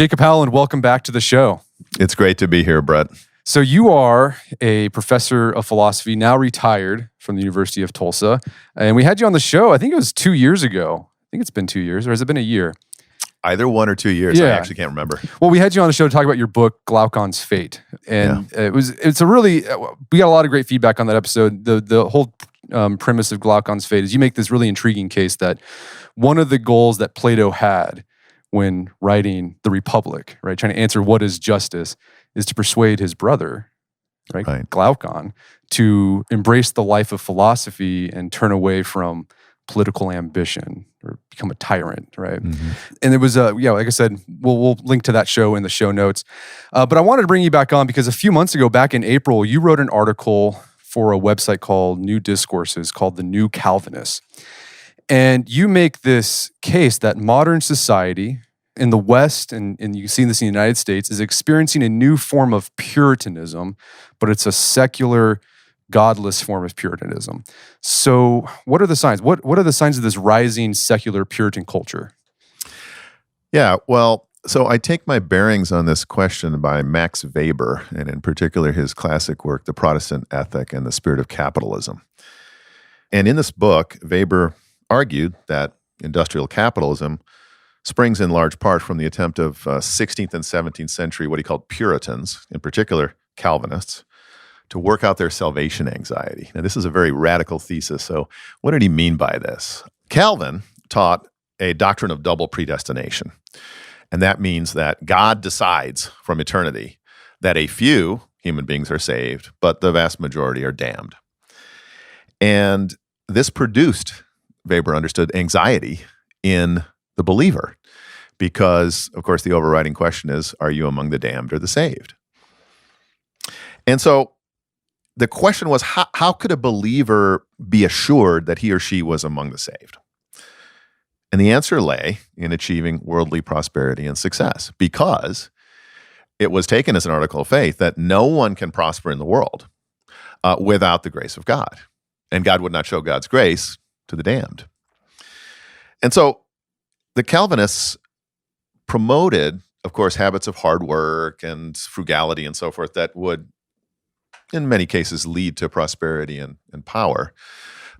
Jacob Howland, welcome back to the show. It's great to be here, Brett. So you are a professor of philosophy, now retired from the University of Tulsa. And we had you on the show, I think it was 2 years ago. I think it's been 2 years, or has it been a year? Either 1 or 2 years. I actually can't remember. Well, we had you on the show to talk about your book, Glaucon's Fate. And it's a really, we got a lot of great feedback on that episode. The whole premise of Glaucon's Fate is you make this really intriguing case that one of the goals that Plato had when writing the Republic, right, trying to answer what is justice, is to persuade his brother, right, Glaucon, to embrace the life of philosophy and turn away from political ambition or become a tyrant, right? Mm-hmm. And it was, like I said, we'll link to that show in the show notes. But I wanted to bring you back on because a few months ago, back in April, you wrote an article for a website called New Discourses called The New Calvinists. And you make this case that modern society in the West, and you see this in the United States, is experiencing a new form of Puritanism, but it's a secular, godless form of Puritanism. So what are the signs? What are the signs of this rising secular Puritan culture? Yeah, well, so I take my bearings on this question by Max Weber, and in particular his classic work, The Protestant Ethic and the Spirit of Capitalism. And in this book, Weber argued that industrial capitalism springs in large part from the attempt of 16th and 17th century, what he called Puritans, in particular Calvinists, to work out their salvation anxiety. Now, this is a very radical thesis. So what did he mean by this? Calvin taught a doctrine of double predestination. And that means that God decides from eternity that a few human beings are saved, but the vast majority are damned. And this produced, Weber understood, anxiety in the believer, because, of course, the overriding question is, are you among the damned or the saved? And so the question was, how could a believer be assured that he or she was among the saved? And the answer lay in achieving worldly prosperity and success, because it was taken as an article of faith that no one can prosper in the world without the grace of God. And God would not show God's grace to the damned. And so the Calvinists promoted, of course, habits of hard work and frugality and so forth that would, in many cases, lead to prosperity and power.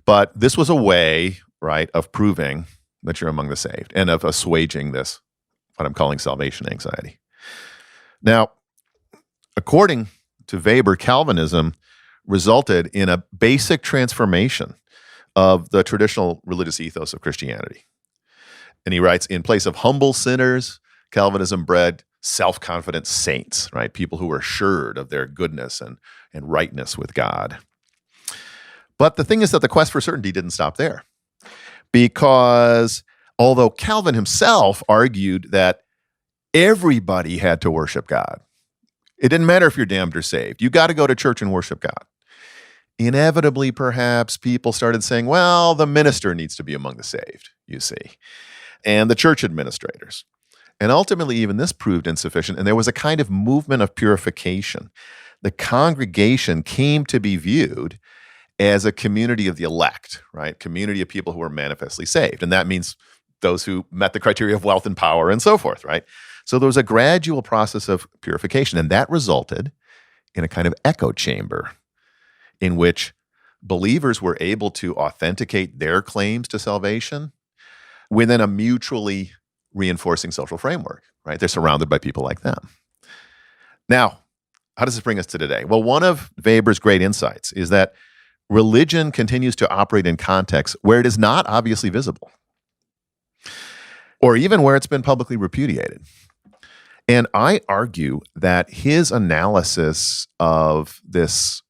But this was a way, right, of proving that you're among the saved and of assuaging this, what I'm calling salvation anxiety. Now, according to Weber, Calvinism resulted in a basic transformation of the traditional religious ethos of Christianity. And he writes, in place of humble sinners, Calvinism bred self-confident saints, right? People who were assured of their goodness and rightness with God. But the thing is that the quest for certainty didn't stop there. Because although Calvin himself argued that everybody had to worship God, it didn't matter if you're damned or saved. You got to go to church and worship God. Inevitably, perhaps, people started saying, well, the minister needs to be among the saved, you see, and the church administrators. And ultimately, even this proved insufficient, and there was a kind of movement of purification. The congregation came to be viewed as a community of the elect, right? Community of people who were manifestly saved. And that means those who met the criteria of wealth and power and so forth, right? So there was a gradual process of purification, and that resulted in a kind of echo chamber in which believers were able to authenticate their claims to salvation within a mutually reinforcing social framework, right? They're surrounded by people like them. Now, how does this bring us to today? Well, one of Weber's great insights is that religion continues to operate in contexts where it is not obviously visible, or even where it's been publicly repudiated. And I argue that his analysis of this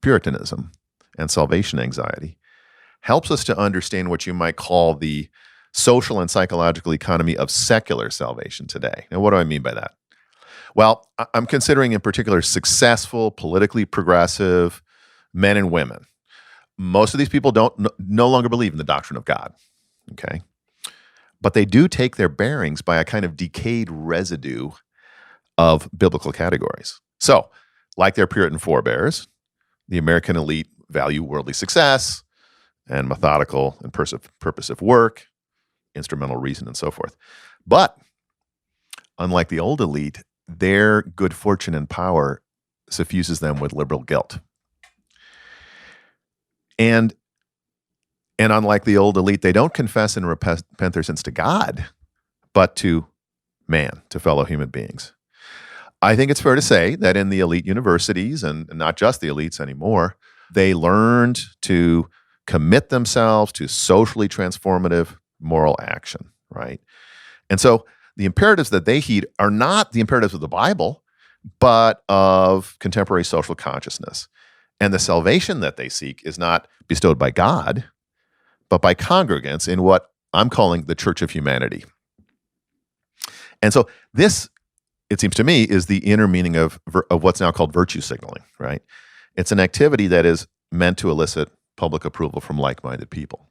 Puritanism and salvation anxiety helps us to understand what you might call the social and psychological economy of secular salvation today. Now, what do I mean by that? Well, I'm considering in particular successful, politically progressive men and women. Most of these people no longer believe in the doctrine of God, okay? But they do take their bearings by a kind of decayed residue of biblical categories. So, like their Puritan forebears, the American elite value worldly success and methodical and purposive work, instrumental reason, and so forth. But unlike the old elite, their good fortune and power suffuses them with liberal guilt. And unlike the old elite, they don't confess and repent their sins to God, but to man, to fellow human beings. I think it's fair to say that in the elite universities, and not just the elites anymore, they learned to commit themselves to socially transformative moral action, right? And so the imperatives that they heed are not the imperatives of the Bible, but of contemporary social consciousness. And the salvation that they seek is not bestowed by God, but by congregants in what I'm calling the Church of Humanity. And so this, it seems to me, is the inner meaning of what's now called virtue signaling, right? It's an activity that is meant to elicit public approval from like-minded people.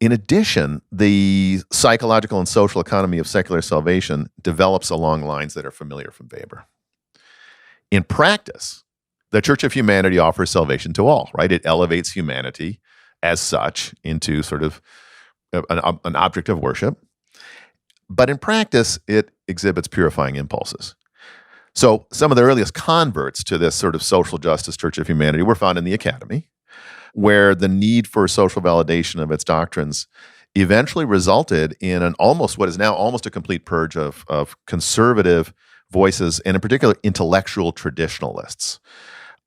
In addition, the psychological and social economy of secular salvation develops along lines that are familiar from Weber. In practice, the Church of Humanity offers salvation to all, right? It elevates humanity as such into sort of an object of worship. But in practice, it exhibits purifying impulses. So some of the earliest converts to this sort of social justice Church of Humanity were found in the academy, where the need for social validation of its doctrines eventually resulted in what is now almost a complete purge of conservative voices, and in particular, intellectual traditionalists.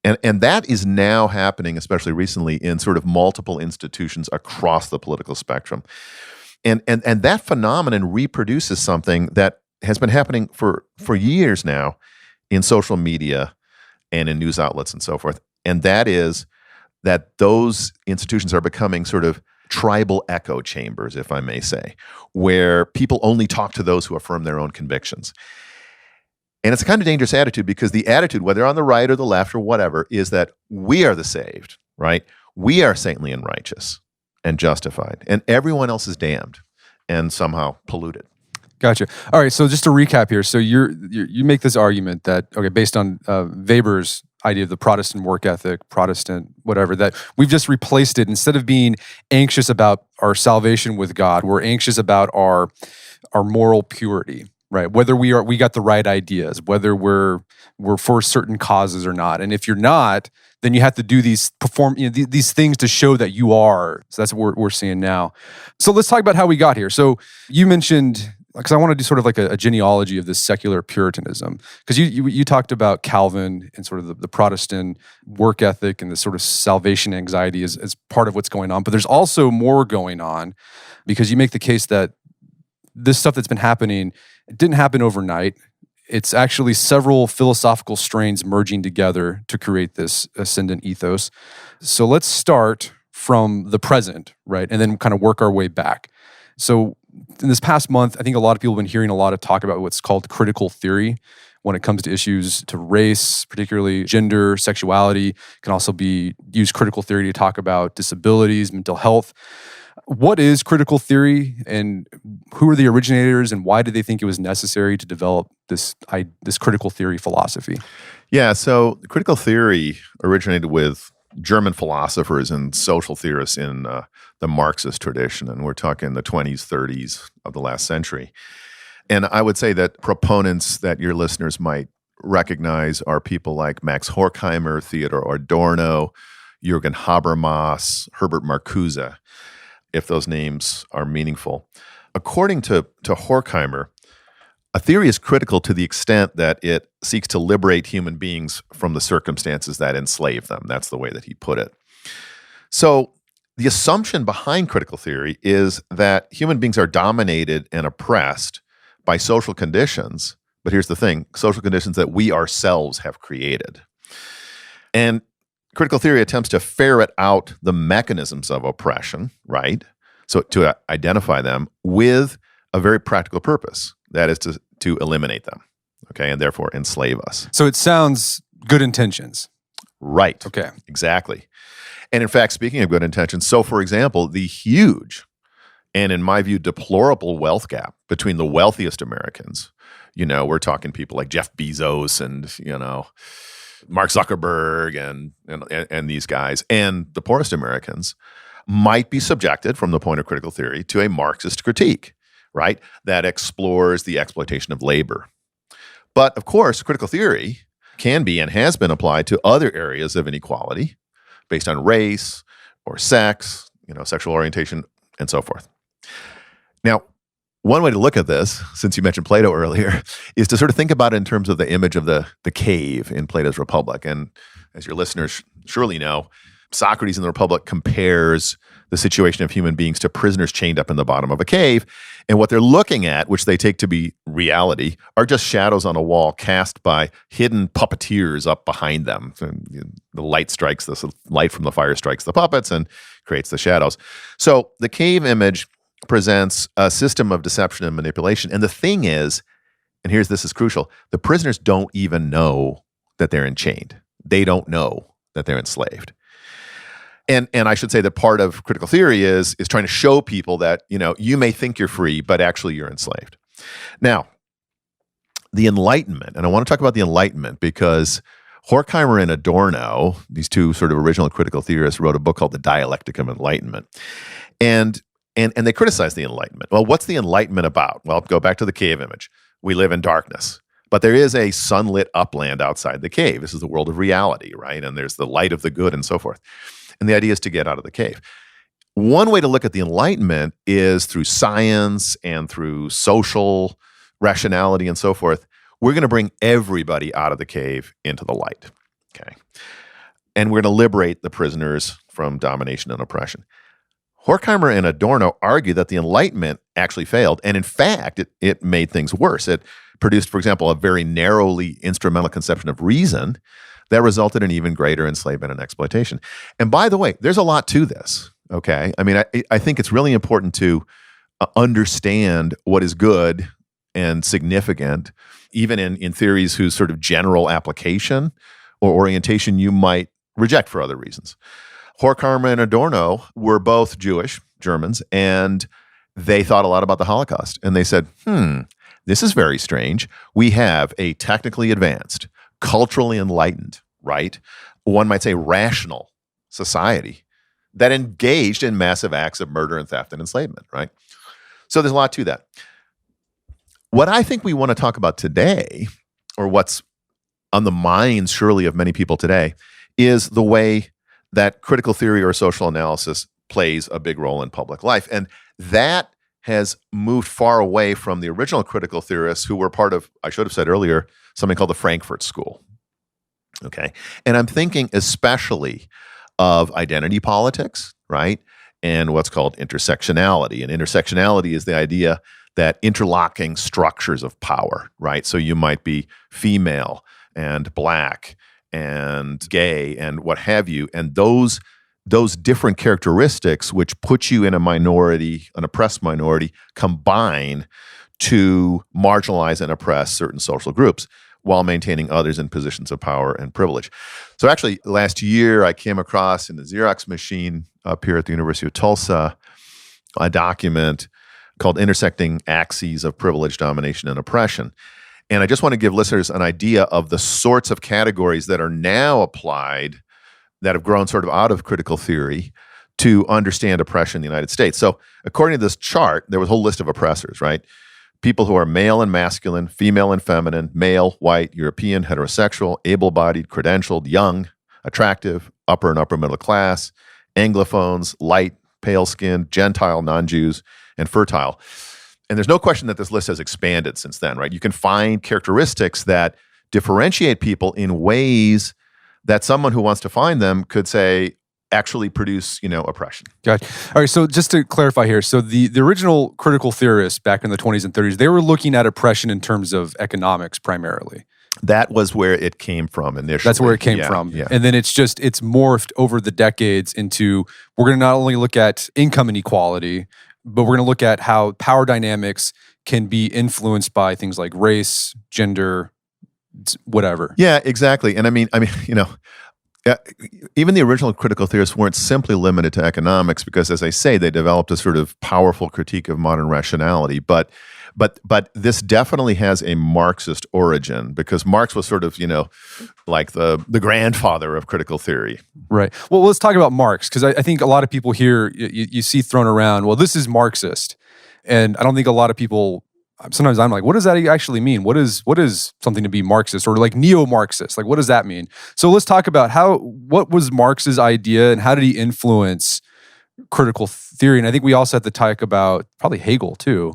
And that is now happening, especially recently, in sort of multiple institutions across the political spectrum. And that phenomenon reproduces something that has been happening for years now in social media and in news outlets and so forth. And that is that those institutions are becoming sort of tribal echo chambers, if I may say, where people only talk to those who affirm their own convictions. And it's a kind of dangerous attitude, because the attitude, whether on the right or the left or whatever, is that we are the saved, right? We are saintly and righteous and justified, and everyone else is damned and somehow polluted. Gotcha. All right. So just to recap here, so you make this argument that, okay, based on Weber's idea of the Protestant work ethic, Protestant whatever, that we've just replaced it. Instead of being anxious about our salvation with God, we're anxious about our moral purity, right? Whether we got the right ideas, whether we're for certain causes or not. And if you're not, then you have to do these things to show that you are. So that's what we're seeing now. So let's talk about how we got here. So you mentioned, because I want to do sort of like a genealogy of this secular Puritanism, because you talked about Calvin and sort of the Protestant work ethic and the sort of salvation anxiety as part of what's going on. But there's also more going on, because you make the case that this stuff that's been happening, it didn't happen overnight. It's actually several philosophical strains merging together to create this ascendant ethos. So let's start from the present, right? And then kind of work our way back. So in this past month, I think a lot of people have been hearing a lot of talk about what's called critical theory when it comes to issues to race, particularly gender, sexuality. Can also use critical theory to talk about disabilities, mental health. What is critical theory, and who are the originators, and why did they think it was necessary to develop this critical theory philosophy? Yeah, so critical theory originated with German philosophers and social theorists in the Marxist tradition, and we're talking the 20s, 30s of the last century. And I would say that proponents that your listeners might recognize are people like Max Horkheimer, Theodor Adorno, Jürgen Habermas, Herbert Marcuse, if those names are meaningful. According to Horkheimer, a theory is critical to the extent that it seeks to liberate human beings from the circumstances that enslave them. That's the way that he put it. So the assumption behind critical theory is that human beings are dominated and oppressed by social conditions. But here's the thing, social conditions that we ourselves have created. And critical theory attempts to ferret out the mechanisms of oppression, right? So to identify them with a very practical purpose. That is to eliminate them, okay, and therefore enslave us. So it sounds good intentions. Right. Okay. Exactly. And in fact, speaking of good intentions, so for example, the huge and in my view deplorable wealth gap between the wealthiest Americans, we're talking people like Jeff Bezos and, Mark Zuckerberg and these guys, and the poorest Americans might be subjected from the point of critical theory to a Marxist critique. right? That explores the exploitation of labor. But of course, critical theory can be and has been applied to other areas of inequality based on race or sex, sexual orientation, and so forth. Now, one way to look at this, since you mentioned Plato earlier, is to sort of think about it in terms of the image of the cave in Plato's Republic. And as your listeners surely know, Socrates in the Republic compares the situation of human beings to prisoners chained up in the bottom of a cave. And what they're looking at, which they take to be reality, are just shadows on a wall cast by hidden puppeteers up behind them. And the light from the fire strikes the puppets and creates the shadows. So the cave image presents a system of deception and manipulation. And the thing is, and this is crucial, the prisoners don't even know that they're enchained. They don't know that they're enslaved. And I should say that part of critical theory is trying to show people that, you may think you're free, but actually you're enslaved. Now, the Enlightenment, and I want to talk about the Enlightenment because Horkheimer and Adorno, these two sort of original critical theorists, wrote a book called The Dialectic of Enlightenment. And they criticize the Enlightenment. Well, what's the Enlightenment about? Well, go back to the cave image. We live in darkness. But there is a sunlit upland outside the cave. This is the world of reality, right? And there's the light of the good and so forth. And the idea is to get out of the cave. One way to look at the Enlightenment is through science and through social rationality and so forth. We're going to bring everybody out of the cave into the light, okay? And we're going to liberate the prisoners from domination and oppression. Horkheimer and Adorno argue that the Enlightenment actually failed, and in fact, it made things worse. It produced, for example, a very narrowly instrumental conception of reason that resulted in even greater enslavement and exploitation. And by the way, there's a lot to this, okay? I mean, I think it's really important to understand what is good and significant, even in theories whose sort of general application or orientation you might reject for other reasons. Horkheimer and Adorno were both Jewish, Germans, and they thought a lot about the Holocaust. And they said, this is very strange. We have a technically advanced, culturally enlightened, right? One might say rational society that engaged in massive acts of murder and theft and enslavement, right? So there's a lot to that. What I think we want to talk about today, or what's on the minds surely of many people today, is the way that critical theory or social analysis plays a big role in public life. And that has moved far away from the original critical theorists who were part of, I should have said earlier, something called the Frankfurt School. Okay. And I'm thinking especially of identity politics, right? And what's called intersectionality. And intersectionality is the idea that interlocking structures of power, right? So you might be female and black and gay and what have you. And those different characteristics which put you in a minority, an oppressed minority, combine to marginalize and oppress certain social groups while maintaining others in positions of power and privilege. So actually, last year, I came across in the Xerox machine up here at the University of Tulsa a document called Intersecting Axes of Privilege, Domination, and Oppression. And I just want to give listeners an idea of the sorts of categories that are now applied, that have grown sort of out of critical theory to understand oppression in the United States. So according to this chart, there was a whole list of oppressors, right? People who are male and masculine, female and feminine, male, white, European, heterosexual, able-bodied, credentialed, young, attractive, upper and upper middle class, Anglophones, light, pale-skinned, Gentile, non-Jews, and fertile. And there's no question that this list has expanded since then, right? You can find characteristics that differentiate people in ways that someone who wants to find them could say actually produce, oppression. Got it. All right, so just to clarify here, so the original critical theorists back in the 20s and 30s, they were looking at oppression in terms of economics primarily. That was where it came from initially. That's where it came from. Yeah. And then it's morphed over the decades into, we're going to not only look at income inequality, but we're going to look at how power dynamics can be influenced by things like race, gender, whatever. Yeah, exactly. And I mean, even the original critical theorists weren't simply limited to economics because, as I say, they developed a sort of powerful critique of modern rationality. But this definitely has a Marxist origin because Marx was sort of, like the grandfather of critical theory. Right. Well, let's talk about Marx because I think a lot of people here, you see thrown around, well, this is Marxist. And I don't think a lot of people, sometimes I'm like, what does that actually mean? What is something to be Marxist or like neo-Marxist? Like, what does that mean? So let's talk about what was Marx's idea and how did he influence critical theory? And I think we also have to talk about probably Hegel too.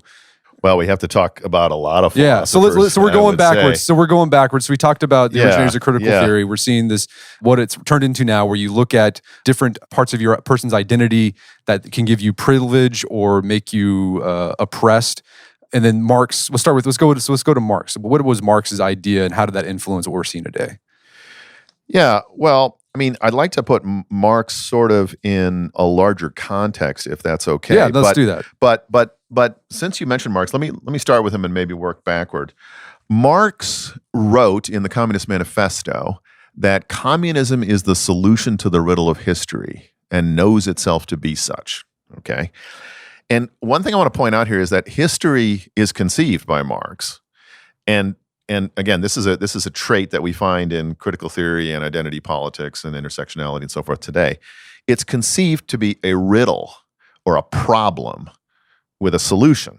Well, we have to talk about a lot of philosophers. Yeah, so we're going backwards. So we talked about the originaries of critical theory. We're seeing this, what it's turned into now, where you look at different parts of your person's identity that can give you privilege or make you oppressed. And then Marx, let's go to Marx. What was Marx's idea and how did that influence what we're seeing today? Yeah, well, I mean, I'd like to put Marx sort of in a larger context, if that's okay. Yeah, let's do that. But since you mentioned Marx, let me start with him and maybe work backward. Marx wrote in the Communist Manifesto that communism is the solution to the riddle of history and knows itself to be such. Okay, and one thing I want to point out here is that history is conceived by Marx, and again, this is a trait that we find in critical theory and identity politics and intersectionality and so forth today. It's conceived to be a riddle or a problem with a solution.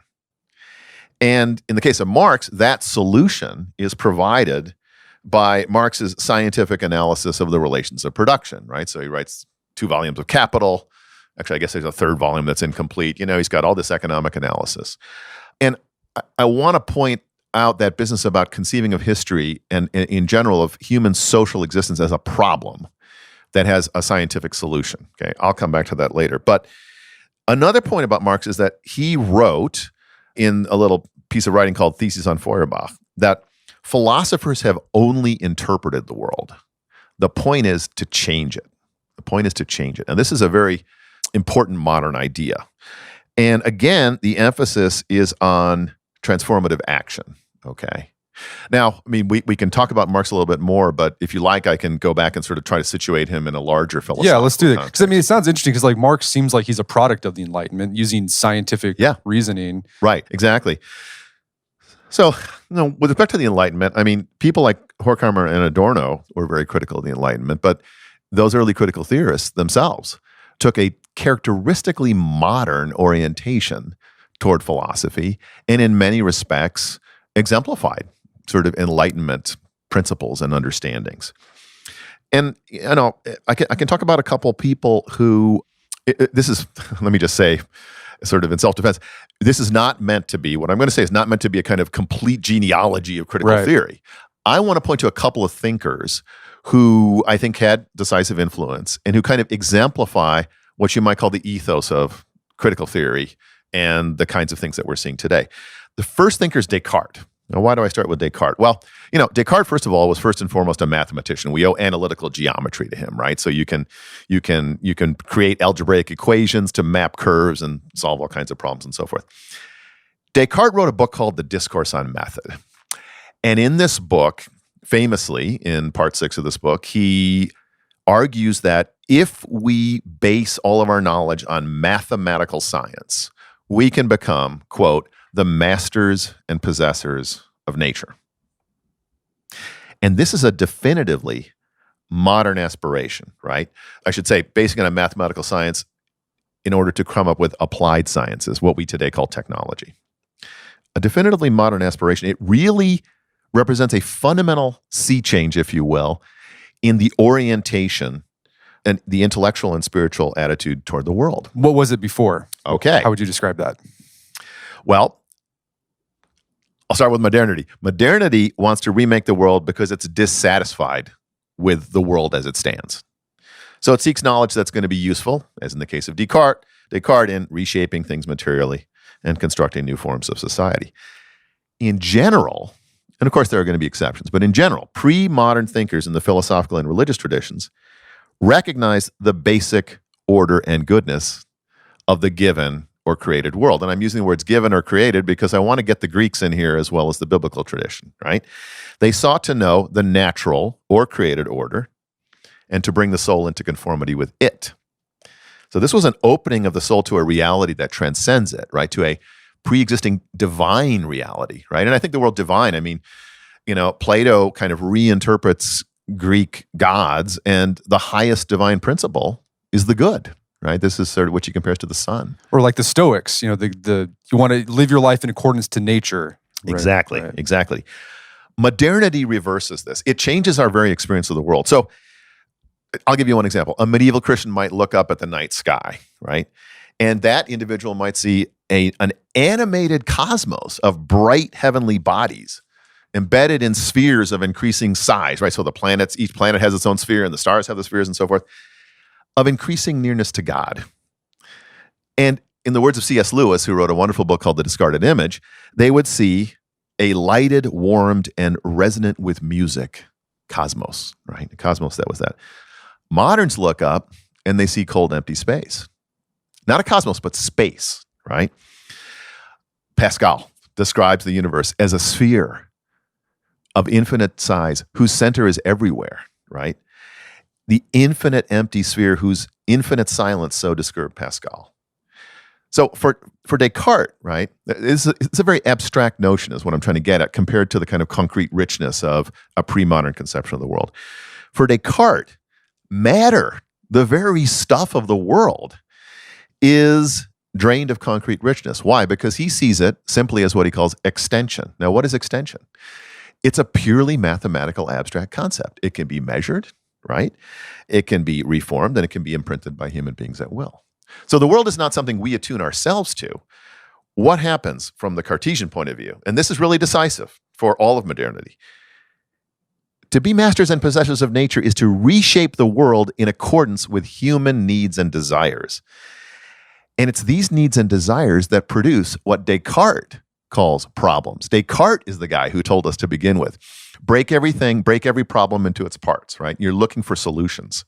And in the case of Marx, that solution is provided by Marx's scientific analysis of the relations of production, right? So he writes 2 volumes of Capital. Actually, I guess there's a 3rd volume that's incomplete. He's got all this economic analysis. And I want to point out that business about conceiving of history and in general of human social existence as a problem that has a scientific solution. Okay, I'll come back to that later. But another point about Marx is that he wrote in a little piece of writing called Thesis on Feuerbach that philosophers have only interpreted the world. The point is to change it. And this is a very important modern idea. And again, the emphasis is on transformative action. Okay. Now, I mean, we can talk about Marx a little bit more, but if you like, I can go back and sort of try to situate him in a larger philosophical Yeah, let's do that. Because I mean, it sounds interesting because like Marx seems like he's a product of the Enlightenment using scientific reasoning. Right, exactly. So, with respect to the Enlightenment, I mean, people like Horkheimer and Adorno were very critical of the Enlightenment, but those early critical theorists themselves took a characteristically modern orientation toward philosophy and in many respects exemplified sort of Enlightenment principles and understandings. And I can talk about a couple people who this is, let me just say, sort of in self-defense, this is not meant to be, what I'm going to say is not meant to be a kind of complete genealogy of critical theory. I want to point to a couple of thinkers who I think had decisive influence and who kind of exemplify what you might call the ethos of critical theory and the kinds of things that we're seeing today. The first thinker is Descartes. Now, why do I start with Descartes? Well, Descartes, first of all, was first and foremost a mathematician. We owe analytical geometry to him, right? So you can create algebraic equations to map curves and solve all kinds of problems and so forth. Descartes wrote a book called The Discourse on Method. And in this book, famously, in part 6 of this book, he argues that if we base all of our knowledge on mathematical science, we can become, quote, the masters and possessors of nature. And this is a definitively modern aspiration, right? I should say, basing it on mathematical science in order to come up with applied sciences, what we today call technology. A definitively modern aspiration. It really represents a fundamental sea change, if you will, in the orientation and the intellectual and spiritual attitude toward the world. What was it before? Okay. How would you describe that? Well, I'll start with modernity. Modernity wants to remake the world because it's dissatisfied with the world as it stands. So it seeks knowledge that's going to be useful, as in the case of Descartes in reshaping things materially and constructing new forms of society. In general, and of course there are going to be exceptions, but in general, pre-modern thinkers in the philosophical and religious traditions recognize the basic order and goodness of the given or created world. And I'm using the words given or created because I want to get the Greeks in here as well as the biblical tradition, right? They sought to know the natural or created order and to bring the soul into conformity with it. So this was an opening of the soul to a reality that transcends it, right? To a pre-existing divine reality, right? And I think the word divine, I mean, Plato kind of reinterprets Greek gods, and the highest divine principle is the good, right? This is sort of what he compares to the sun. Or like the Stoics, you want to live your life in accordance to nature. Exactly, right. Exactly. Modernity reverses this. It changes our very experience of the world. So I'll give you one example. A medieval Christian might look up at the night sky, right? And that individual might see an animated cosmos of bright heavenly bodies embedded in spheres of increasing size, right? So each planet has its own sphere and the stars have the spheres and so forth, of increasing nearness to God. And in the words of C.S. Lewis, who wrote a wonderful book called The Discarded Image, they would see a lighted, warmed, and resonant with music cosmos, right? The cosmos, that was that. Moderns look up and they see cold, empty space. Not a cosmos, but space, right? Pascal describes the universe as a sphere of infinite size whose center is everywhere, right? The infinite empty sphere whose infinite silence so described Pascal. So for Descartes, right, it's a very abstract notion is what I'm trying to get at compared to the kind of concrete richness of a pre-modern conception of the world. For Descartes, matter, the very stuff of the world, is drained of concrete richness. Why? Because he sees it simply as what he calls extension. Now, what is extension? It's a purely mathematical abstract concept. It can be measured, right? It can be reformed, and it can be imprinted by human beings at will. So the world is not something we attune ourselves to. What happens from the Cartesian point of view? And this is really decisive for all of modernity. To be masters and possessors of nature is to reshape the world in accordance with human needs and desires. And it's these needs and desires that produce what Descartes calls problems. Descartes is the guy who told us to begin with, break every problem into its parts, right? You're looking for solutions.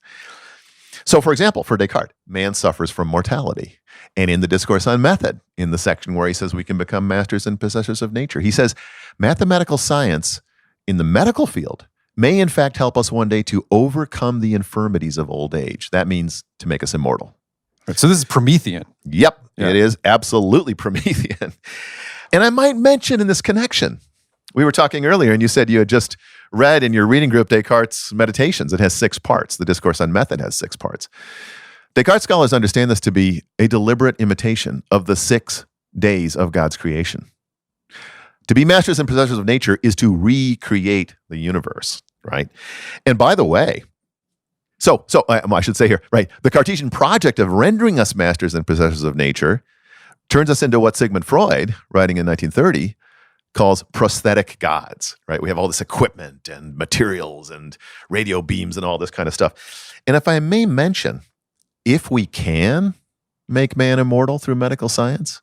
So, for example, for Descartes, man suffers from mortality. And in the Discourse on Method, in the section where he says we can become masters and possessors of nature, he says mathematical science in the medical field may in fact help us one day to overcome the infirmities of old age. That means to make us immortal. Right, so this is Promethean. Yep, yeah. It is absolutely Promethean. And I might mention in this connection, we were talking earlier and you said you had just read in your reading group Descartes' Meditations. It has 6 parts. The Discourse on Method has 6 parts. Descartes scholars understand this to be a deliberate imitation of the 6 days of God's creation. To be masters and possessors of nature is to recreate the universe, right? And by the way, I should say here, right, the Cartesian project of rendering us masters and possessors of nature turns us into what Sigmund Freud, writing in 1930, calls prosthetic gods, right? We have all this equipment and materials and radio beams and all this kind of stuff. And if I may mention, if we can make man immortal through medical science,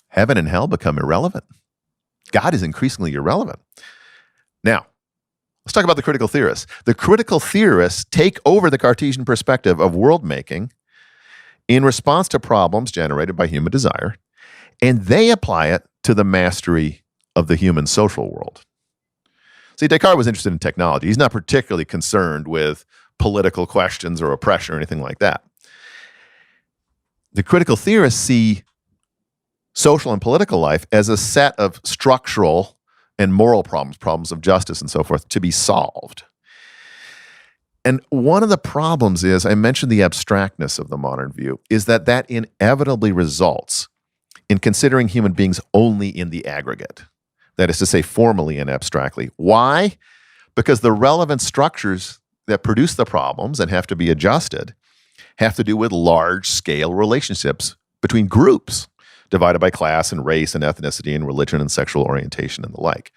heaven and hell become irrelevant. God is increasingly irrelevant. Now, let's talk about the critical theorists. The critical theorists take over the Cartesian perspective of world making in response to problems generated by human desire, and they apply it to the mastery of the human social world. See, Descartes was interested in technology. He's not particularly concerned with political questions or oppression or anything like that. The critical theorists see social and political life as a set of structural and moral problems of justice and so forth, to be solved. And one of the problems is, I mentioned the abstractness of the modern view, is that inevitably results in considering human beings only in the aggregate. That is to say, formally and abstractly. Why? Because the relevant structures that produce the problems and have to be adjusted have to do with large-scale relationships between groups, divided by class and race and ethnicity and religion and sexual orientation and the like.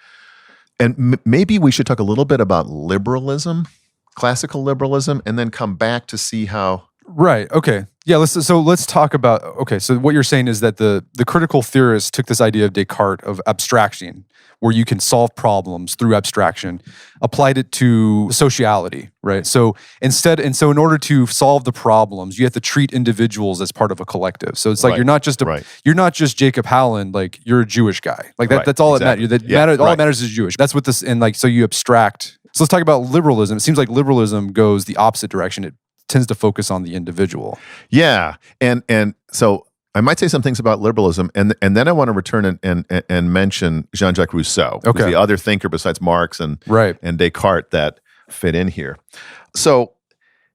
And maybe we should talk a little bit about liberalism, classical liberalism, and then come back to see how... Right. Okay. Yeah. Let's talk about. Okay. So what you're saying is that the critical theorists took this idea of Descartes of abstraction, where you can solve problems through abstraction, applied it to sociality. Right. So in order to solve the problems, you have to treat individuals as part of a collective. So it's like you're not just Jacob Howland. Like you're a Jewish guy. Like that. Right. That's all exactly. That matters. All that matters is Jewish. That's what this and like so you abstract. So let's talk about liberalism. It seems like liberalism goes the opposite direction. It tends to focus on the individual. Yeah. And so I might say some things about liberalism, and then I want to return and mention Jean-Jacques Rousseau, who's the other thinker besides Marx and Descartes that fit in here. So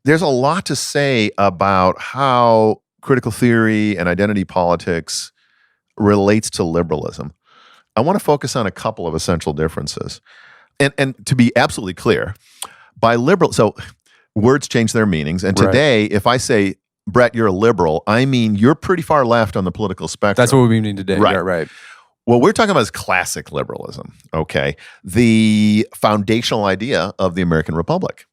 there's a lot to say about how critical theory and identity politics relates to liberalism. I want to focus on a couple of essential differences. And to be absolutely clear, by liberal, so words change their meanings. And today, if I say, Brett, you're a liberal, I mean you're pretty far left on the political spectrum. That's what we mean today. Right. Yeah, right. What we're talking about is classic liberalism, okay? The foundational idea of the American Republic.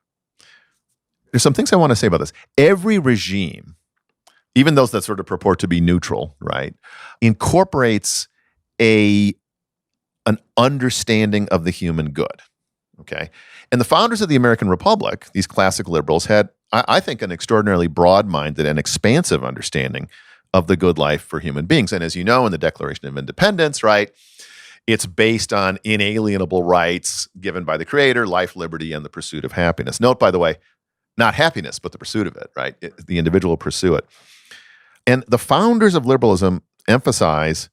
There's some things I want to say about this. Every regime, even those that sort of purport to be neutral, right, incorporates an understanding of the human good, okay? And the founders of the American Republic, these classic liberals, had, I think, an extraordinarily broad-minded and expansive understanding of the good life for human beings. And as you know, in the Declaration of Independence, right, it's based on inalienable rights given by the Creator, life, liberty, and the pursuit of happiness. Note, by the way, not happiness, but the pursuit of it, right? The individual will pursue it. And the founders of liberalism emphasize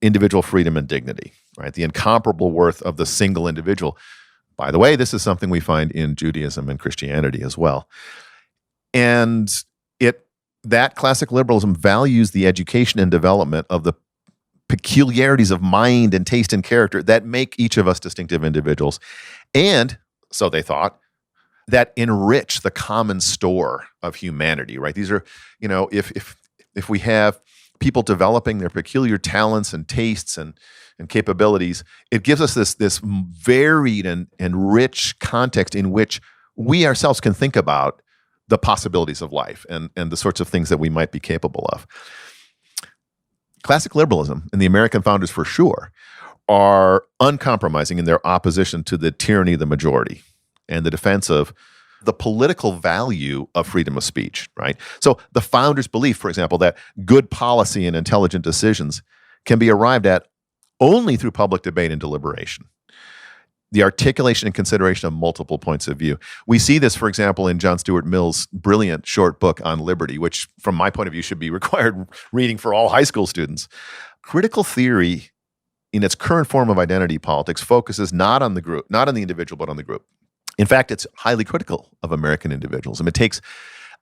individual freedom and dignity, right? The incomparable worth of the single individual. By the way, this is something we find in Judaism and Christianity as well. And that classic liberalism values the education and development of the peculiarities of mind and taste and character that make each of us distinctive individuals. And, so they thought, that enrich the common store of humanity, right? These are, if we have people developing their peculiar talents and tastes and capabilities, it gives us this varied and rich context in which we ourselves can think about the possibilities of life and the sorts of things that we might be capable of. Classic liberalism, and the American founders for sure, are uncompromising in their opposition to the tyranny of the majority and the defense of the political value of freedom of speech, right? So the founders' belief, for example, that good policy and intelligent decisions can be arrived at only through public debate and deliberation. The articulation and consideration of multiple points of view. We see this, for example, in John Stuart Mill's brilliant short book on liberty, which, from my point of view, should be required reading for all high school students. Critical theory, in its current form of identity politics, focuses not on the group, not on the individual, but on the group. In fact, it's highly critical of American individualism. It takes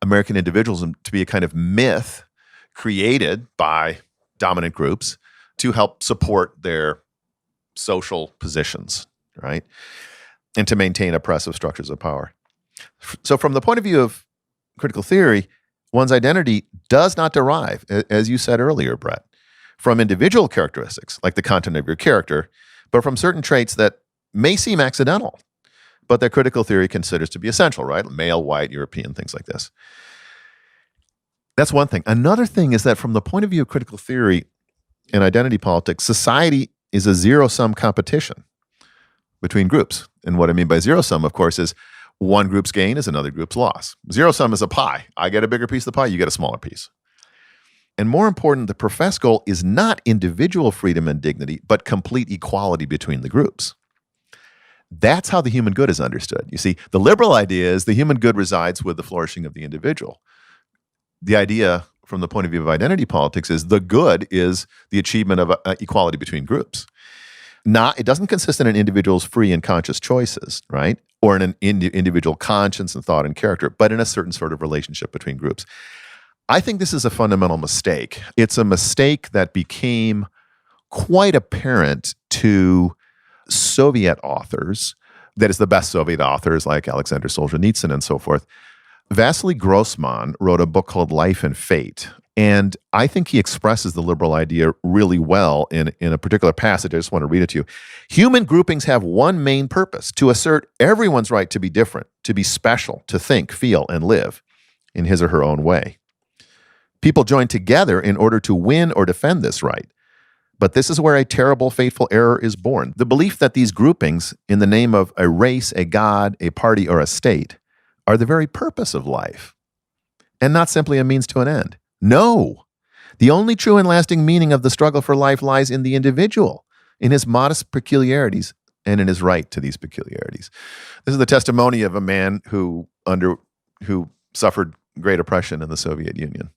American individualism to be a kind of myth created by dominant groups to help support their social positions, right? And to maintain oppressive structures of power. So from the point of view of critical theory, one's identity does not derive, as you said earlier, Brett, from individual characteristics, like the content of your character, but from certain traits that may seem accidental, but that critical theory considers to be essential, right? Male, white, European, things like this. That's one thing. Another thing is that from the point of view of critical theory and identity politics, society is a zero-sum competition between groups. And what I mean by zero-sum, of course, is one group's gain is another group's loss. Zero-sum is a pie. I get a bigger piece of the pie, you get a smaller piece. And more important, the professed goal is not individual freedom and dignity, but complete equality between the groups. That's how the human good is understood. You see, the liberal idea is the human good resides with the flourishing of the individual. The idea from the point of view of identity politics is the good is the achievement of equality between groups. It doesn't consist in an individual's free and conscious choices, right? Or in an individual conscience and thought and character, but in a certain sort of relationship between groups. I think this is a fundamental mistake. It's a mistake that became quite apparent to Soviet authors, that is the best Soviet authors like Alexander Solzhenitsyn and so forth. Vasily Grossman wrote a book called Life and Fate, and I think he expresses the liberal idea really well in a particular passage. I just want to read it to you. Human groupings have one main purpose: to assert everyone's right to be different, to be special, to think, feel, and live in his or her own way. People join together in order to win or defend this right. But this is where a terrible, fateful error is born. The belief that these groupings, in the name of a race, a god, a party, or a state, are the very purpose of life, and not simply a means to an end. No! The only true and lasting meaning of the struggle for life lies in the individual, in his modest peculiarities, and in his right to these peculiarities. This is the testimony of a man who suffered great oppression in the Soviet Union.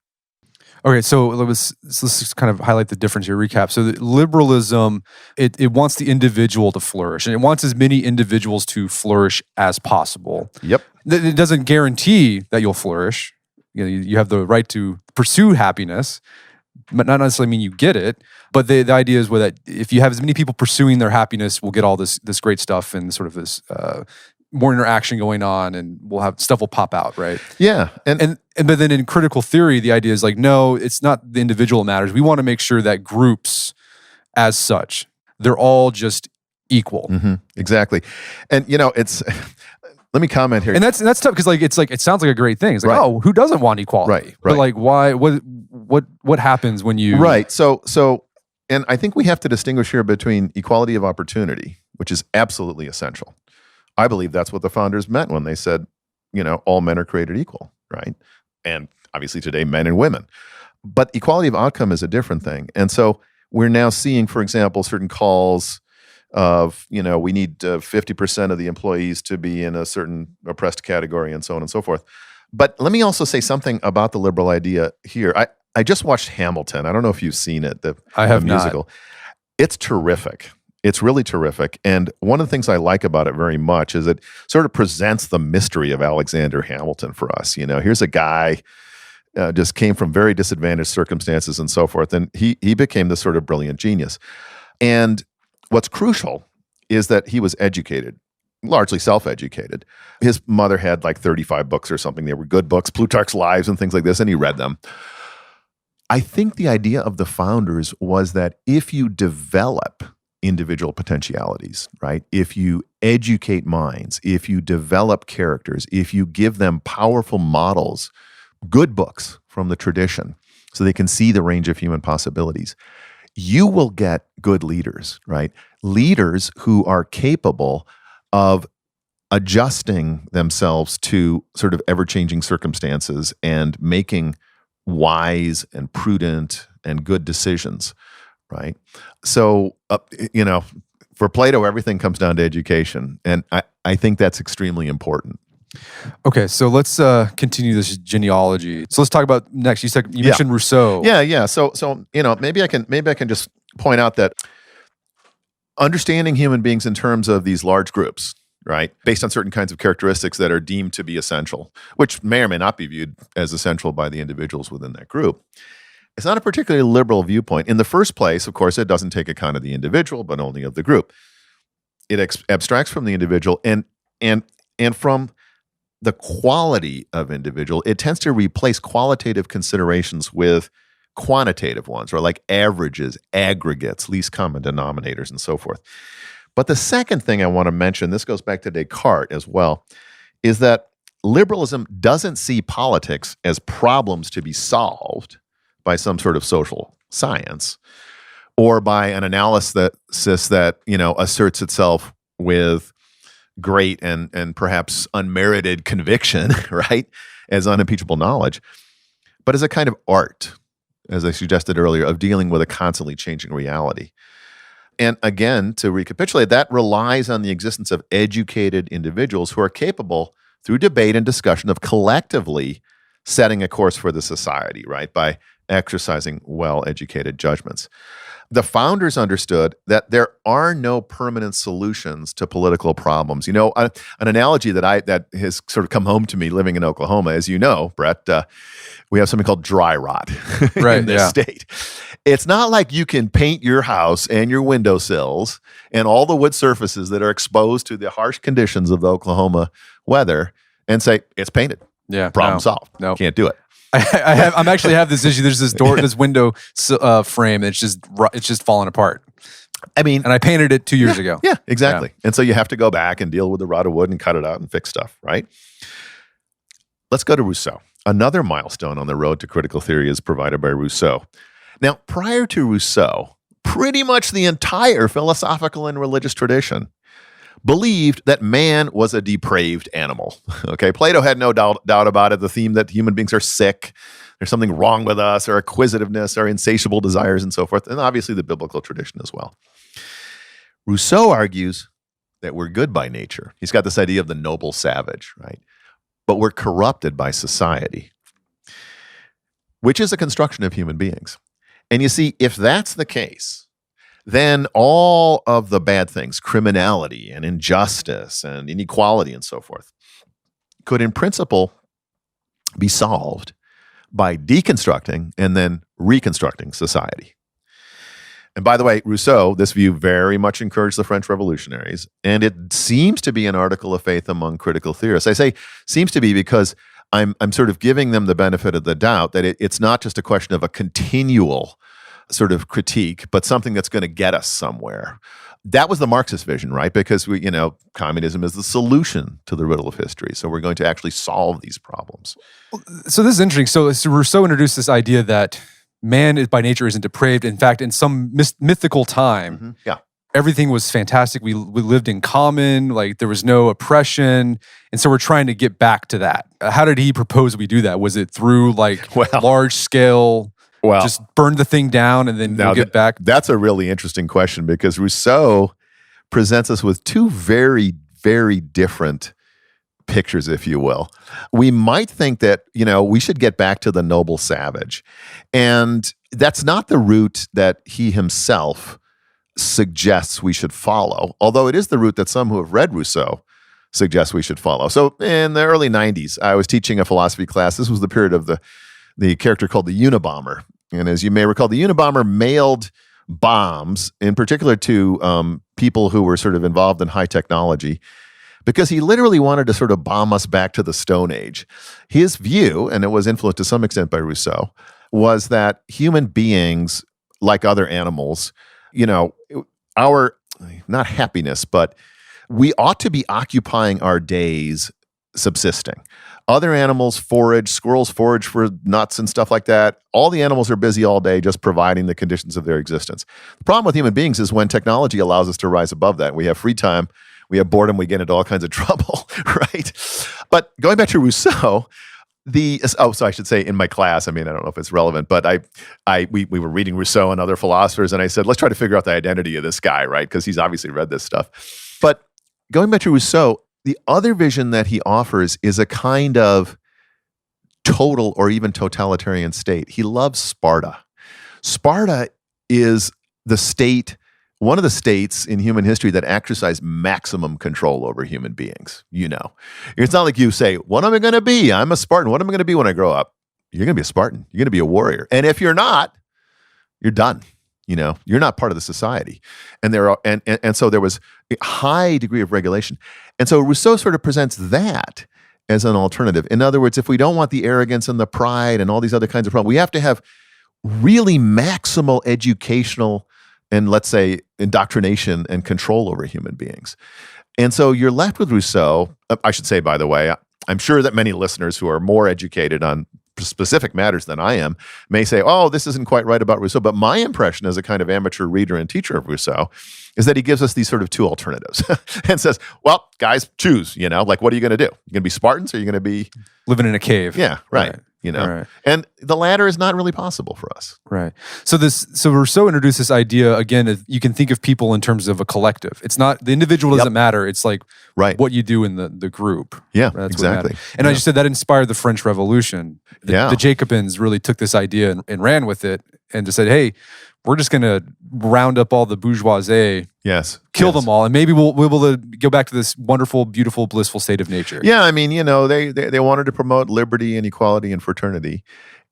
Okay, so let's just kind of highlight the difference here, recap. So liberalism, it wants the individual to flourish, and it wants as many individuals to flourish as possible. Yep. It doesn't guarantee that you'll flourish. You have the right to pursue happiness, but not necessarily mean you get it. But the idea is that if you have as many people pursuing their happiness, we'll get all this great stuff and sort of this more interaction going on, and stuff will pop out, right? Yeah. But then in critical theory, the idea is like, no, it's not the individual matters. We want to make sure that groups, as such, they're all just equal. Mm-hmm. Exactly. And it's. Let me comment here. And that's tough because it sounds like a great thing. It's like, oh, who doesn't want equality? Right. But like, why? What happens when you? Right. So, and I think we have to distinguish here between equality of opportunity, which is absolutely essential. I believe that's what the founders meant when they said, all men are created equal, right? And obviously today, men and women. But equality of outcome is a different thing. And so we're now seeing, for example, certain calls of, we need 50% of the employees to be in a certain oppressed category and so on and so forth. But let me also say something about the liberal idea here. I just watched Hamilton. I don't know if you've seen it, the musical. Not. It's terrific. It's really terrific. And one of the things I like about it very much is it sort of presents the mystery of Alexander Hamilton for us. Here's a guy just came from very disadvantaged circumstances and so forth. And he became this sort of brilliant genius. And what's crucial is that he was educated, largely self-educated. His mother had like 35 books or something. They were good books, Plutarch's Lives and things like this, and he read them. I think the idea of the founders was that if you develop individual potentialities, right? If you educate minds, if you develop characters, if you give them powerful models, good books from the tradition, so they can see the range of human possibilities, you will get good leaders, right? Leaders who are capable of adjusting themselves to sort of ever-changing circumstances and making wise and prudent and good decisions, right? So, for Plato, everything comes down to education. And I think that's extremely important. Okay, so let's continue this genealogy. So let's talk about next. You mentioned Rousseau. Yeah. So maybe I can just point out that understanding human beings in terms of these large groups, right, based on certain kinds of characteristics that are deemed to be essential, which may or may not be viewed as essential by the individuals within that group. It's not a particularly liberal viewpoint. In the first place, of course, it doesn't take account of the individual, but only of the group. It abstracts from the individual and from the quality of individual. It tends to replace qualitative considerations with quantitative ones, or like averages, aggregates, least common denominators, and so forth. But the second thing I want to mention, this goes back to Descartes as well, is that liberalism doesn't see politics as problems to be solved by some sort of social science or by an analysis that asserts itself with great and perhaps unmerited conviction, right, as unimpeachable knowledge, but as a kind of art, as I suggested earlier, of dealing with a constantly changing reality. And again, to recapitulate, that relies on the existence of educated individuals who are capable, through debate and discussion, of collectively setting a course for the society, right, by exercising well-educated judgments. The founders understood that there are no permanent solutions to political problems. An analogy that has sort of come home to me living in Oklahoma, as you know, Brett, we have something called dry rot in this state. It's not like you can paint your house and your windowsills and all the wood surfaces that are exposed to the harsh conditions of the Oklahoma weather and say, it's painted. Yeah, problem solved. No. Can't do it. I'm actually have this issue. There's this this window frame, and it's just falling apart. And I painted it 2 years ago. Yeah, exactly. Yeah. And so you have to go back and deal with the rotted wood and cut it out and fix stuff, right? Let's go to Rousseau. Another milestone on the road to critical theory is provided by Rousseau. Now, prior to Rousseau, pretty much the entire philosophical and religious tradition believed that man was a depraved animal. Okay, Plato had no doubt about it. The theme that human beings are sick, there's something wrong with us, our acquisitiveness, our insatiable desires, and so forth, and obviously the biblical tradition as well. Rousseau argues that we're good by nature. He's got this idea of the noble savage, right? But we're corrupted by society. which is a construction of human beings. And you see, if that's the case, then all of the bad things, criminality and injustice and inequality and so forth, could in principle be solved by deconstructing and then reconstructing society. And by the way, Rousseau, this view very much encouraged the French revolutionaries, and it seems to be an article of faith among critical theorists. I say seems to be because I'm sort of giving them the benefit of the doubt that it's not just a question of a continual sort of critique, but something that's going to get us somewhere. That was the Marxist vision, right? Because communism is the solution to the riddle of history. So we're going to actually solve these problems. So this is interesting. So Rousseau introduced this idea that man by nature isn't depraved. In fact, in some mythical time, everything was fantastic. We lived in common, like there was no oppression. And so we're trying to get back to that. How did he propose we do that? Was it through large scale, just burn the thing down and then we'll get back? That's a really interesting question because Rousseau presents us with two very, very different pictures, if you will. We might think that, we should get back to the noble savage. And that's not the route that he himself suggests we should follow, although it is the route that some who have read Rousseau suggest we should follow. So in the early 90s, I was teaching a philosophy class. This was the period of the character called the Unabomber. And as you may recall, the Unabomber mailed bombs, in particular to people who were sort of involved in high technology, because he literally wanted to sort of bomb us back to the Stone Age. His view, and it was influenced to some extent by Rousseau, was that human beings, like other animals, our, not happiness, but we ought to be occupying our days subsisting. Other animals forage, squirrels forage for nuts and stuff like that. All the animals are busy all day just providing the conditions of their existence. The problem with human beings is when technology allows us to rise above that, we have free time, we have boredom, we get into all kinds of trouble, right? But going back to Rousseau, so I should say in my class, I don't know if it's relevant, but we were reading Rousseau and other philosophers, and I said, let's try to figure out the identity of this guy, right? Because he's obviously read this stuff. But going back to Rousseau, the other vision that he offers is a kind of total or even totalitarian state. He loves Sparta. Sparta is the state, one of the states in human history that exercised maximum control over human beings. It's not like you say, what am I going to be? I'm a Spartan. What am I going to be when I grow up? You're going to be a Spartan. You're going to be a warrior. And if you're not, you're done. You're not part of the society. And so there was a high degree of regulation. And so Rousseau sort of presents that as an alternative. In other words, if we don't want the arrogance and the pride and all these other kinds of problems, we have to have really maximal educational and, let's say, indoctrination and control over human beings. And so you're left with Rousseau. I should say, by the way, I'm sure that many listeners who are more educated on specific matters than I am may say, oh, this isn't quite right about Rousseau. But my impression as a kind of amateur reader and teacher of Rousseau is that he gives us these sort of two alternatives and says, well, guys, choose, what are you going to do? You're going to be Spartans or you're going to be living in a cave? Yeah, right. Right. And the latter is not really possible for us. Right. So Rousseau introduced this idea, again, you can think of people in terms of a collective. It's not, the individual doesn't matter. It's like what you do in the group. Yeah, that's exactly. And I just said that inspired the French Revolution. The Jacobins really took this idea and ran with it and just said, hey, we're just going to round up all the bourgeoisie, kill them all, and maybe we'll be able to go back to this wonderful, beautiful, blissful state of nature. Yeah, they wanted to promote liberty and equality and fraternity,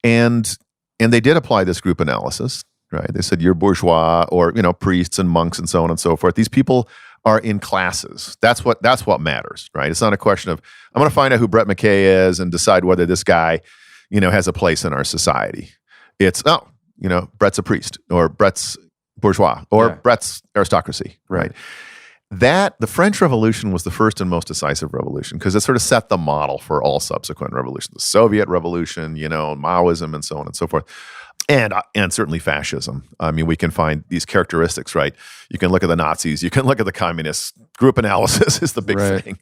and they did apply this group analysis, right? They said you're bourgeois or priests and monks and so on and so forth. These people are in classes. That's what matters, right? It's not a question of I'm going to find out who Brett McKay is and decide whether this guy, has a place in our society. It's Brett's a priest, or Brett's bourgeois, or Brett's aristocracy, right? The French Revolution was the first and most decisive revolution because it sort of set the model for all subsequent revolutions. The Soviet Revolution, Maoism, and so on and so forth, and certainly fascism. We can find these characteristics, right? You can look at the Nazis, you can look at the communists. Group analysis is the big thing.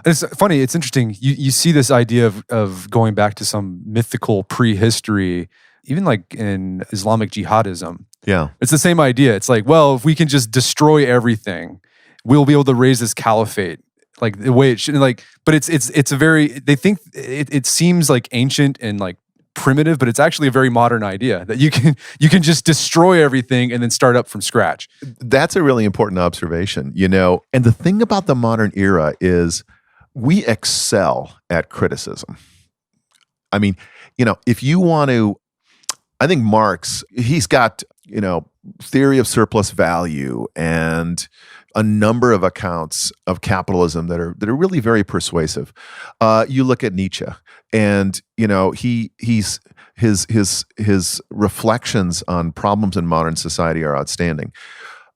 It's funny. It's interesting. You see this idea of going back to some mythical prehistory. Even like in Islamic jihadism. Yeah. It's the same idea. It's like, well, if we can just destroy everything, we'll be able to raise this caliphate like the way it should. But it's a very, they think it seems like ancient and like primitive, but it's actually a very modern idea that you can just destroy everything and then start up from scratch. That's a really important observation, And the thing about the modern era is we excel at criticism. I mean, if you want to, I think Marx, he's got, theory of surplus value and a number of accounts of capitalism that are really very persuasive. You look at Nietzsche, and his reflections on problems in modern society are outstanding.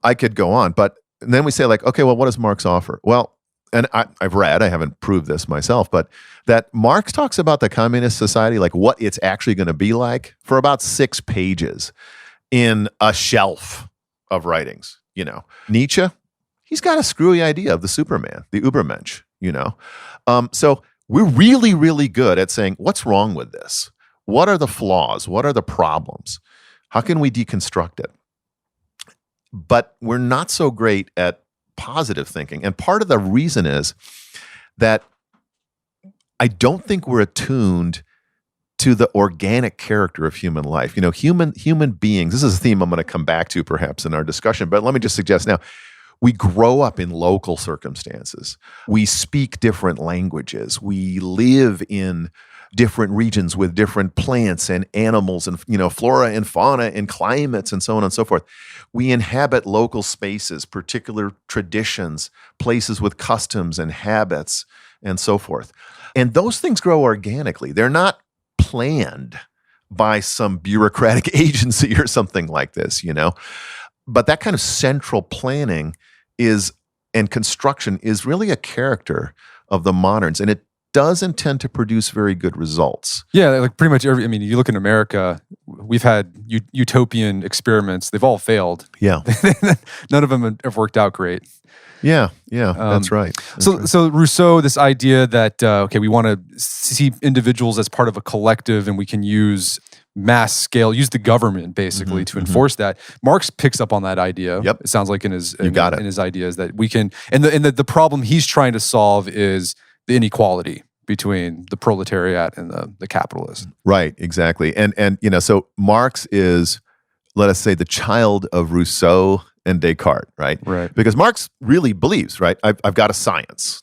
I could go on, but then we say okay, well, what does Marx offer? Well, and I've read, I haven't proved this myself, but that Marx talks about the communist society, what it's actually going to be like, for about 6 pages in a shelf of writings. Nietzsche, he's got a screwy idea of the Superman, the Übermensch. So we're really, really good at saying, what's wrong with this? What are the flaws? What are the problems? How can we deconstruct it? But we're not so great at positive thinking. And part of the reason is that I don't think we're attuned to the organic character of human life. Human beings, this is a theme I'm going to come back to perhaps in our discussion, but let me just suggest now, we grow up in local circumstances. We speak different languages. We live in different regions with different plants and animals and flora and fauna and climates and so on and so forth. We inhabit local spaces, particular traditions, places with customs and habits and so forth. And those things grow organically. They're not planned by some bureaucratic agency or something like this, But that kind of central planning and construction is really a character of the moderns, and it doesn't tend to produce very good results. Yeah, pretty much you look in America, we've had utopian experiments. They've all failed. Yeah. None of them have worked out great. Yeah, that's right. So Rousseau, this idea that, we want to see individuals as part of a collective, and we can use mass scale, use the government basically to enforce that. Marx picks up on that idea. Yep. It sounds like in his ideas that we can, and the problem he's trying to solve is the inequality between the proletariat and the capitalist. Right, exactly. And so Marx is, let us say, the child of Rousseau and Descartes, right? Right. Because Marx really believes, right? I've got a science.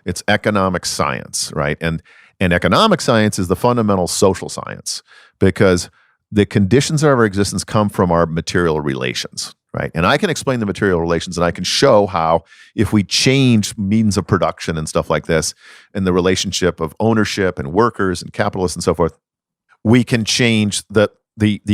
It's economic science, right? And economic science is the fundamental social science, because the conditions of our existence come from our material relations, right? And I can explain the material relations, and I can show how if we change means of production and stuff like this, and the relationship of ownership and workers and capitalists and so forth, we can change the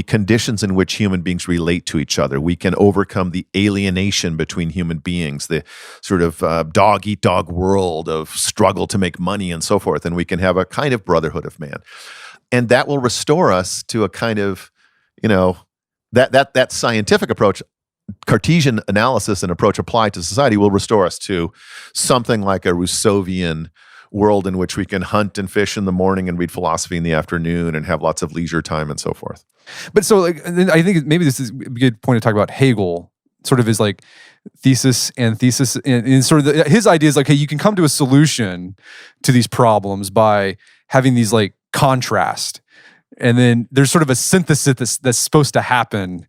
conditions in which human beings relate to each other. We can overcome the alienation between human beings, the sort of dog-eat-dog world of struggle to make money and so forth, and we can have a kind of brotherhood of man. And that will restore us to a kind of, that scientific approach, Cartesian analysis and approach applied to society, will restore us to something like a Rousseauian world in which we can hunt and fish in the morning and read philosophy in the afternoon and have lots of leisure time and so forth. But so I think maybe this is a good point to talk about Hegel, sort of his thesis, and sort of his idea is hey, you can come to a solution to these problems by having these contrast, and then there's sort of a synthesis that's supposed to happen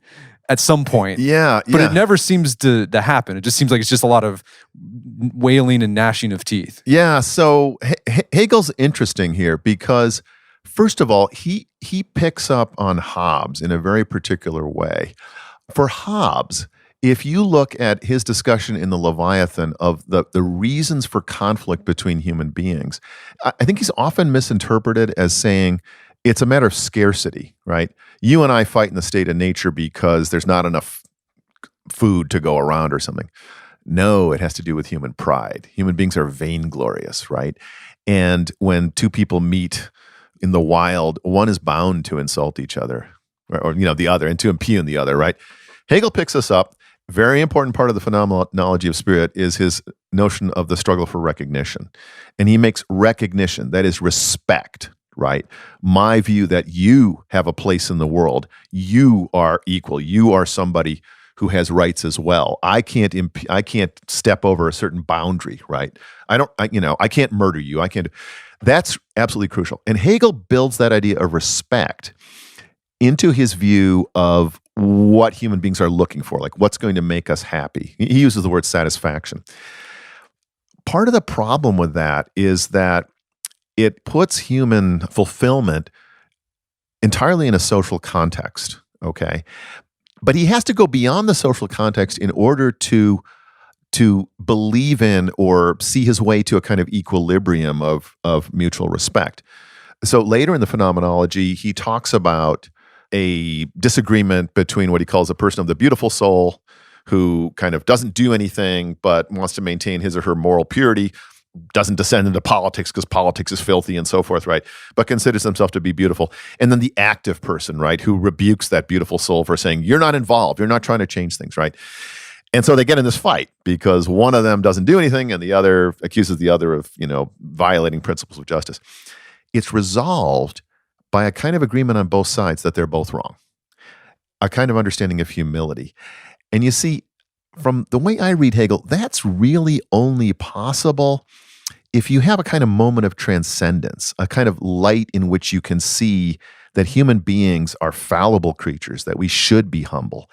at some point. But it never seems to happen. It just seems like it's just a lot of wailing and gnashing of teeth. Yeah, so Hegel's interesting here because, first of all, he picks up on Hobbes in a very particular way. For Hobbes, if you look at his discussion in the Leviathan of the reasons for conflict between human beings, I think he's often misinterpreted as saying it's a matter of scarcity, right? You and I fight in the state of nature because there's not enough food to go around or something. No, it has to do with human pride. Human beings are vainglorious, right? And when two people meet in the wild, one is bound to insult each other, or the other, and to impugn the other, right? Hegel picks us up. Very important part of the phenomenology of spirit is his notion of the struggle for recognition. And he makes recognition, that is respect, right? My view that you have a place in the world, you are equal, you are somebody who has rights as well. I can't step over a certain boundary, right? I can't murder you. That's absolutely crucial. And Hegel builds that idea of respect into his view of what human beings are looking for, like what's going to make us happy. He uses the word satisfaction. Part of the problem with that is that it puts human fulfillment entirely in a social context, okay? But he has to go beyond the social context in order to believe in or see his way to a kind of equilibrium of mutual respect. So later in the phenomenology, he talks about a disagreement between what he calls a person of the beautiful soul who kind of doesn't do anything but wants to maintain his or her moral purity, doesn't descend into politics because politics is filthy and so forth, right? But considers himself to be beautiful. And then the active person, right, who rebukes that beautiful soul for saying, you're not involved, you're not trying to change things, right? And so they get in this fight because one of them doesn't do anything and the other accuses the other of, violating principles of justice. It's resolved by a kind of agreement on both sides that they're both wrong, a kind of understanding of humility. And you see, from the way I read Hegel, that's really only possible if you have a kind of moment of transcendence, a kind of light in which you can see that human beings are fallible creatures, that we should be humble.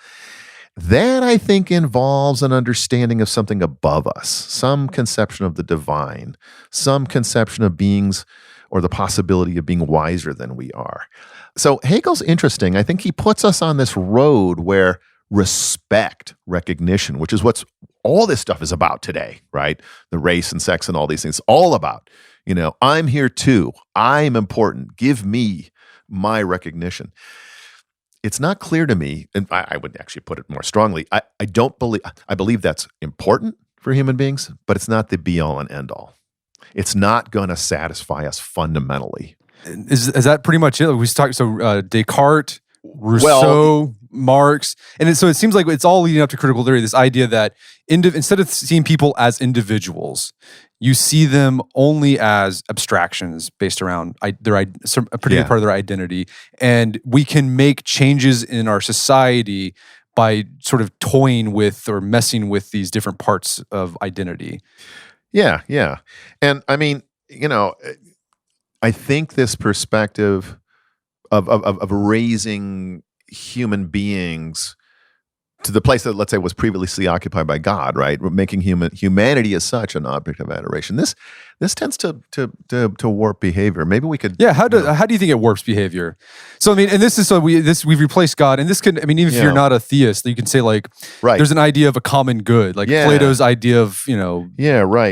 That, I think, involves an understanding of something above us, some conception of the divine, some conception of beings or the possibility of being wiser than we are. So Hegel's interesting. I think he puts us on this road where respect, recognition, which is what's all this stuff is about today, right? The race and sex and all these things, all about, I'm here too. I'm important. Give me my recognition. It's not clear to me, and I would actually put it more strongly. I believe that's important for human beings, but it's not the be all and end all. It's not going to satisfy us fundamentally. Is that pretty much it? We talked Descartes, Rousseau, Marx, and so it seems like it's all leading up to critical theory. This idea that instead of seeing people as individuals, you see them only as abstractions based around a particular part of their identity, and we can make changes in our society by sort of toying with or messing with these different parts of identity. Yeah, and I mean, I think this perspective of raising human beings to the place that, let's say, was previously occupied by God, right? Making humanity as such an object of adoration. This tends to warp behavior. Maybe we could. Yeah. How do you think it warps behavior? So I mean, and this is we've replaced God, and this can, I mean, even if you're not a theist, you can say like, right, there's an idea of a common good, like Plato's idea of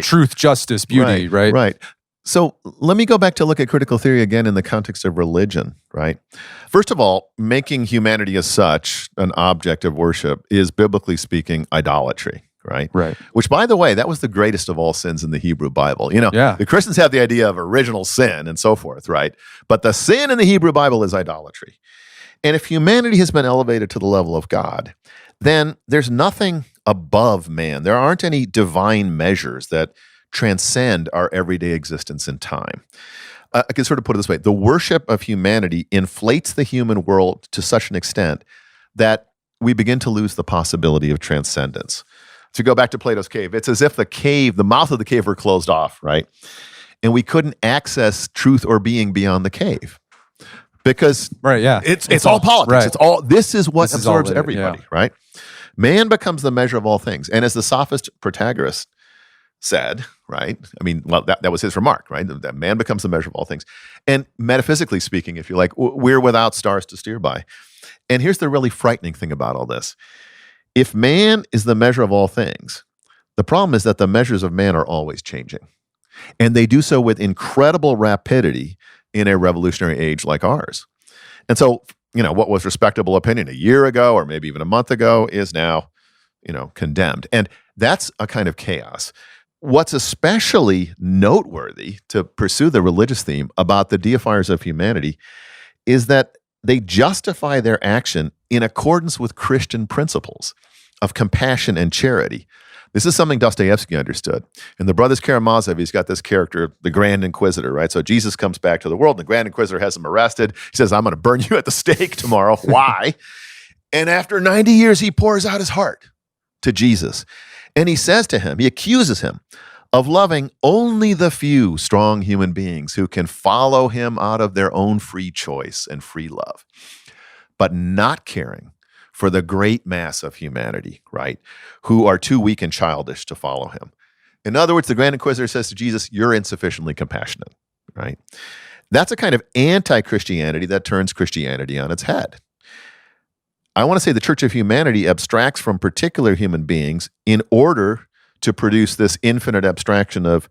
truth, justice, beauty, right? Right. So let me go back to look at critical theory again in the context of religion, right? First of all, making humanity as such an object of worship is, biblically speaking, idolatry, right? Right. Which, by the way, that was the greatest of all sins in the Hebrew Bible. The Christians have the idea of original sin and so forth, right? But the sin in the Hebrew Bible is idolatry. And if humanity has been elevated to the level of God, then there's nothing above man. There aren't any divine measures that transcend our everyday existence in time. I can sort of put it this way. The worship of humanity inflates the human world to such an extent that we begin to lose the possibility of transcendence. To go back to Plato's cave, it's as if the mouth of the cave were closed off, right? And we couldn't access truth or being beyond the cave. Because it's all politics. Right. This is what absorbs everybody, right? Man becomes the measure of all things. And as the sophist Protagoras said, right? I mean, well, that was his remark, right? That man becomes the measure of all things. And metaphysically speaking, if you like, we're without stars to steer by. And here's the really frightening thing about all this. If man is the measure of all things, the problem is that the measures of man are always changing. And they do so with incredible rapidity in a revolutionary age like ours. And so, what was respectable opinion a year ago or maybe even a month ago is now, condemned. And that's a kind of chaos. What's especially noteworthy, to pursue the religious theme, about the deifiers of humanity is that they justify their action in accordance with Christian principles of compassion and charity. This is something Dostoevsky understood. In The Brothers Karamazov, he's got this character, the Grand Inquisitor, right? So Jesus comes back to the world, and the Grand Inquisitor has him arrested. He says, I'm going to burn you at the stake tomorrow. Why? And after 90 years, he pours out his heart to Jesus. And he says to him, he accuses him of loving only the few strong human beings who can follow him out of their own free choice and free love, but not caring for the great mass of humanity, right, who are too weak and childish to follow him. In other words, the Grand Inquisitor says to Jesus, you're insufficiently compassionate, right? That's a kind of anti-Christianity that turns Christianity on its head. I want to say the Church of Humanity abstracts from particular human beings in order to produce this infinite abstraction of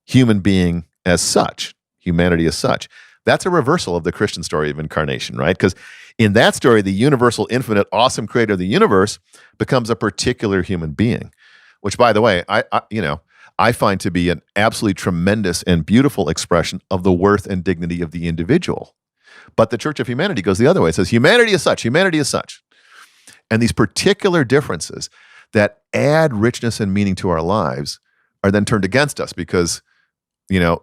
human being as such, humanity as such. That's a reversal of the Christian story of incarnation, right? Because in that story, the universal, infinite, awesome creator of the universe becomes a particular human being, which, by the way, I find to be an absolutely tremendous and beautiful expression of the worth and dignity of the individual. But the Church of Humanity goes the other way. It says humanity is such, humanity is such. And these particular differences that add richness and meaning to our lives are then turned against us because,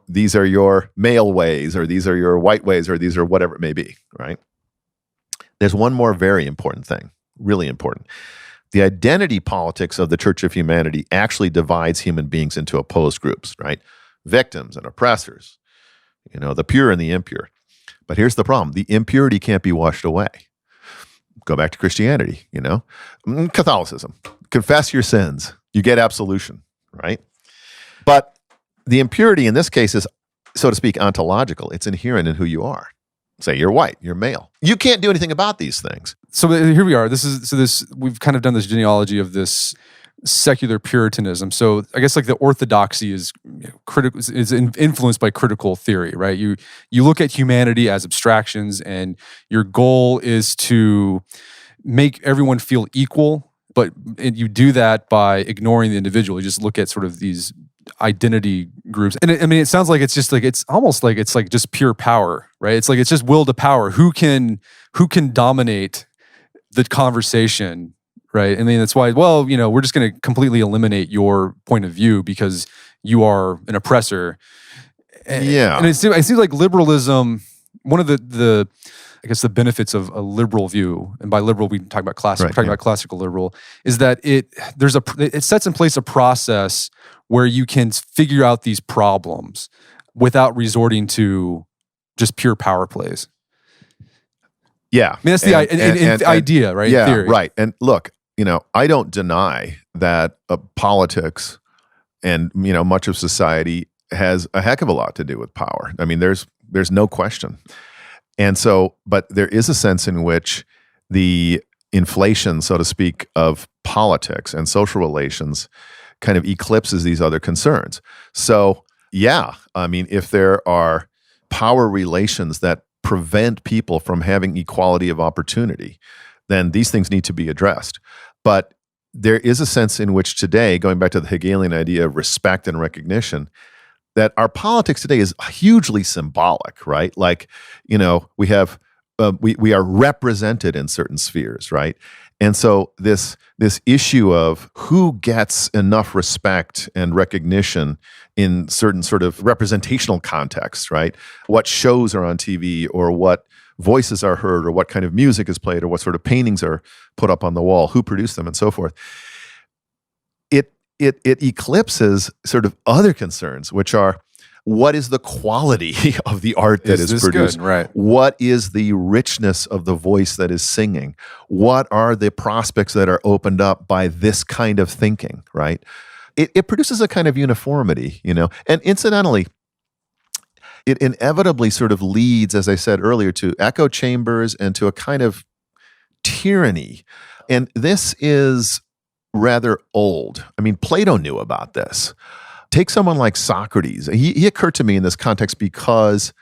these are your male ways, or these are your white ways, or these are whatever it may be, right? There's one more very important thing, really important. The identity politics of the Church of Humanity actually divides human beings into opposed groups, right? Victims and oppressors, the pure and the impure. But here's the problem. The impurity can't be washed away. Go back to Christianity, Catholicism. Confess your sins. You get absolution, right? But the impurity in this case is, so to speak, ontological. It's inherent in who you are. Say you're white, you're male. You can't do anything about these things. So here we are. We've kind of done this genealogy of this secular Puritanism. So I guess like the orthodoxy is influenced by critical theory, right? You look at humanity as abstractions, and your goal is to make everyone feel equal, but you do that by ignoring the individual. You just look at sort of these identity groups, and it sounds like it's just like it's almost like it's like just pure power, right? It's like it's just will to power. Who can dominate the conversation? Right. And then that's why, we're just going to completely eliminate your point of view because you are an oppressor. And it seems like liberalism, one of the I guess the benefits of a liberal view, and by liberal we talk about classical, right, about classical liberal, is that it sets in place a process where you can figure out these problems without resorting to just pure power plays. Yeah. I mean, that's the idea, right? Yeah, theory. Right. And look, I don't deny that politics and, much of society has a heck of a lot to do with power. I mean, there's no question. And so, but there is a sense in which the inflation, so to speak, of politics and social relations kind of eclipses these other concerns. So, yeah, I mean, if there are power relations that prevent people from having equality of opportunity, then these things need to be addressed. But there is a sense in which today, going back to the Hegelian idea of respect and recognition, that our politics today is hugely symbolic, right? Like, we have we are represented in certain spheres, right? And so this issue of who gets enough respect and recognition in certain sort of representational contexts, right? What shows are on TV, or what voices are heard, or what kind of music is played, or what sort of paintings are put up on the wall, who produced them, and so forth. It eclipses sort of other concerns, which are, what is the quality of the art that is produced? Good? Right. What is the richness of the voice that is singing? What are the prospects that are opened up by this kind of thinking, right? It produces a kind of uniformity, And incidentally, it inevitably sort of leads, as I said earlier, to echo chambers and to a kind of tyranny. And this is rather old. I mean, Plato knew about this. Take someone like Socrates. He occurred to me in this context because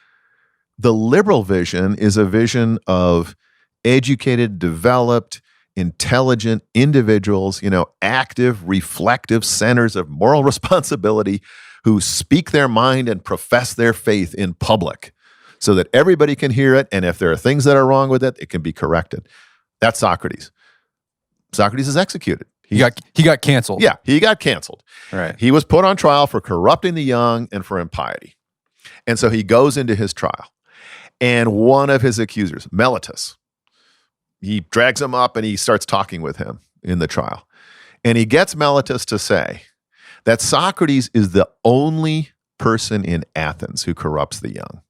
the liberal vision is a vision of educated, developed, intelligent individuals, active, reflective centers of moral responsibility who speak their mind and profess their faith in public so that everybody can hear it, and if there are things that are wrong with it, it can be corrected. That's Socrates. Socrates is executed. He got canceled. Yeah, he got canceled. Right. He was put on trial for corrupting the young and for impiety. And so he goes into his trial. And one of his accusers, Meletus, he drags him up and he starts talking with him in the trial. And he gets Meletus to say that Socrates is the only person in Athens who corrupts the young.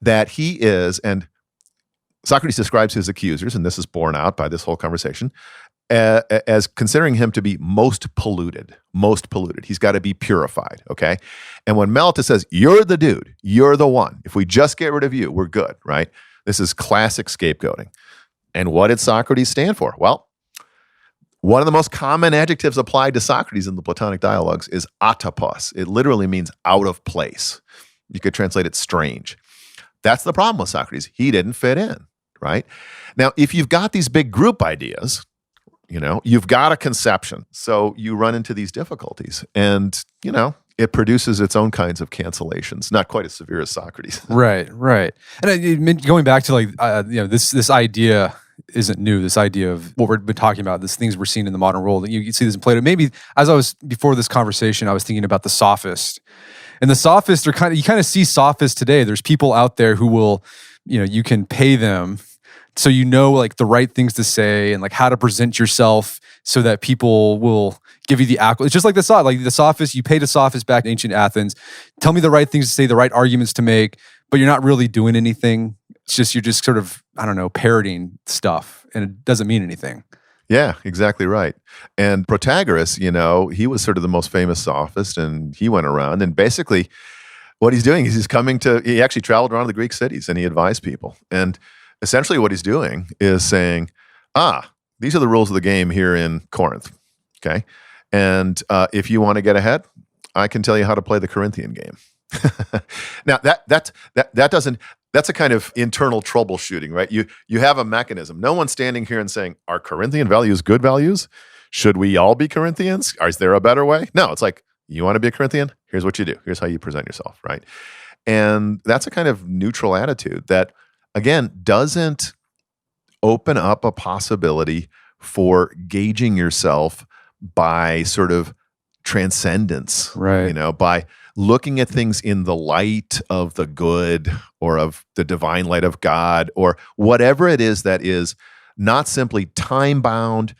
That he is, and Socrates describes his accusers, and this is borne out by this whole conversation, as considering him to be most polluted. He's got to be purified, okay? And when Meletus says, you're the dude, you're the one, if we just get rid of you, we're good, right? This is classic scapegoating. And what did Socrates stand for? Well, one of the most common adjectives applied to Socrates in the Platonic dialogues is atopos. It literally means out of place. You could translate it strange. That's the problem with Socrates. He didn't fit in, right? Now, if you've got these big group ideas, you've got a conception. So you run into these difficulties. And, it produces its own kinds of cancellations, not quite as severe as Socrates. Right. And going back to this idea isn't new. This idea of what we've been talking about, these things we're seeing in the modern world. You see this in Plato. Maybe before this conversation, I was thinking about the sophists. And the sophists are you kind of see sophists today. There's people out there who will, you can pay them so like the right things to say and like how to present yourself so that people will give you the accolades. It's just like the sophists, you paid a sophist back in ancient Athens, tell me the right things to say, the right arguments to make, but you're not really doing anything. You're just sort of, parroting stuff, and it doesn't mean anything. Yeah, exactly right. And Protagoras, he was sort of the most famous sophist, and he went around, and basically what he's doing is he actually traveled around the Greek cities and he advised people. And essentially what he's doing is saying, these are the rules of the game here in Corinth, okay? And if you want to get ahead, I can tell you how to play the Corinthian game. Now that's a kind of internal troubleshooting, right? You have a mechanism. No one's standing here and saying, are Corinthian values good values? Should we all be Corinthians? Is there a better way? No, it's like, you want to be a Corinthian? Here's what you do. Here's how you present yourself, right? And that's a kind of neutral attitude that, again, doesn't open up a possibility for gauging yourself by sort of transcendence, right? By looking at things in the light of the good or of the divine light of God or whatever it is that is not simply time-bound,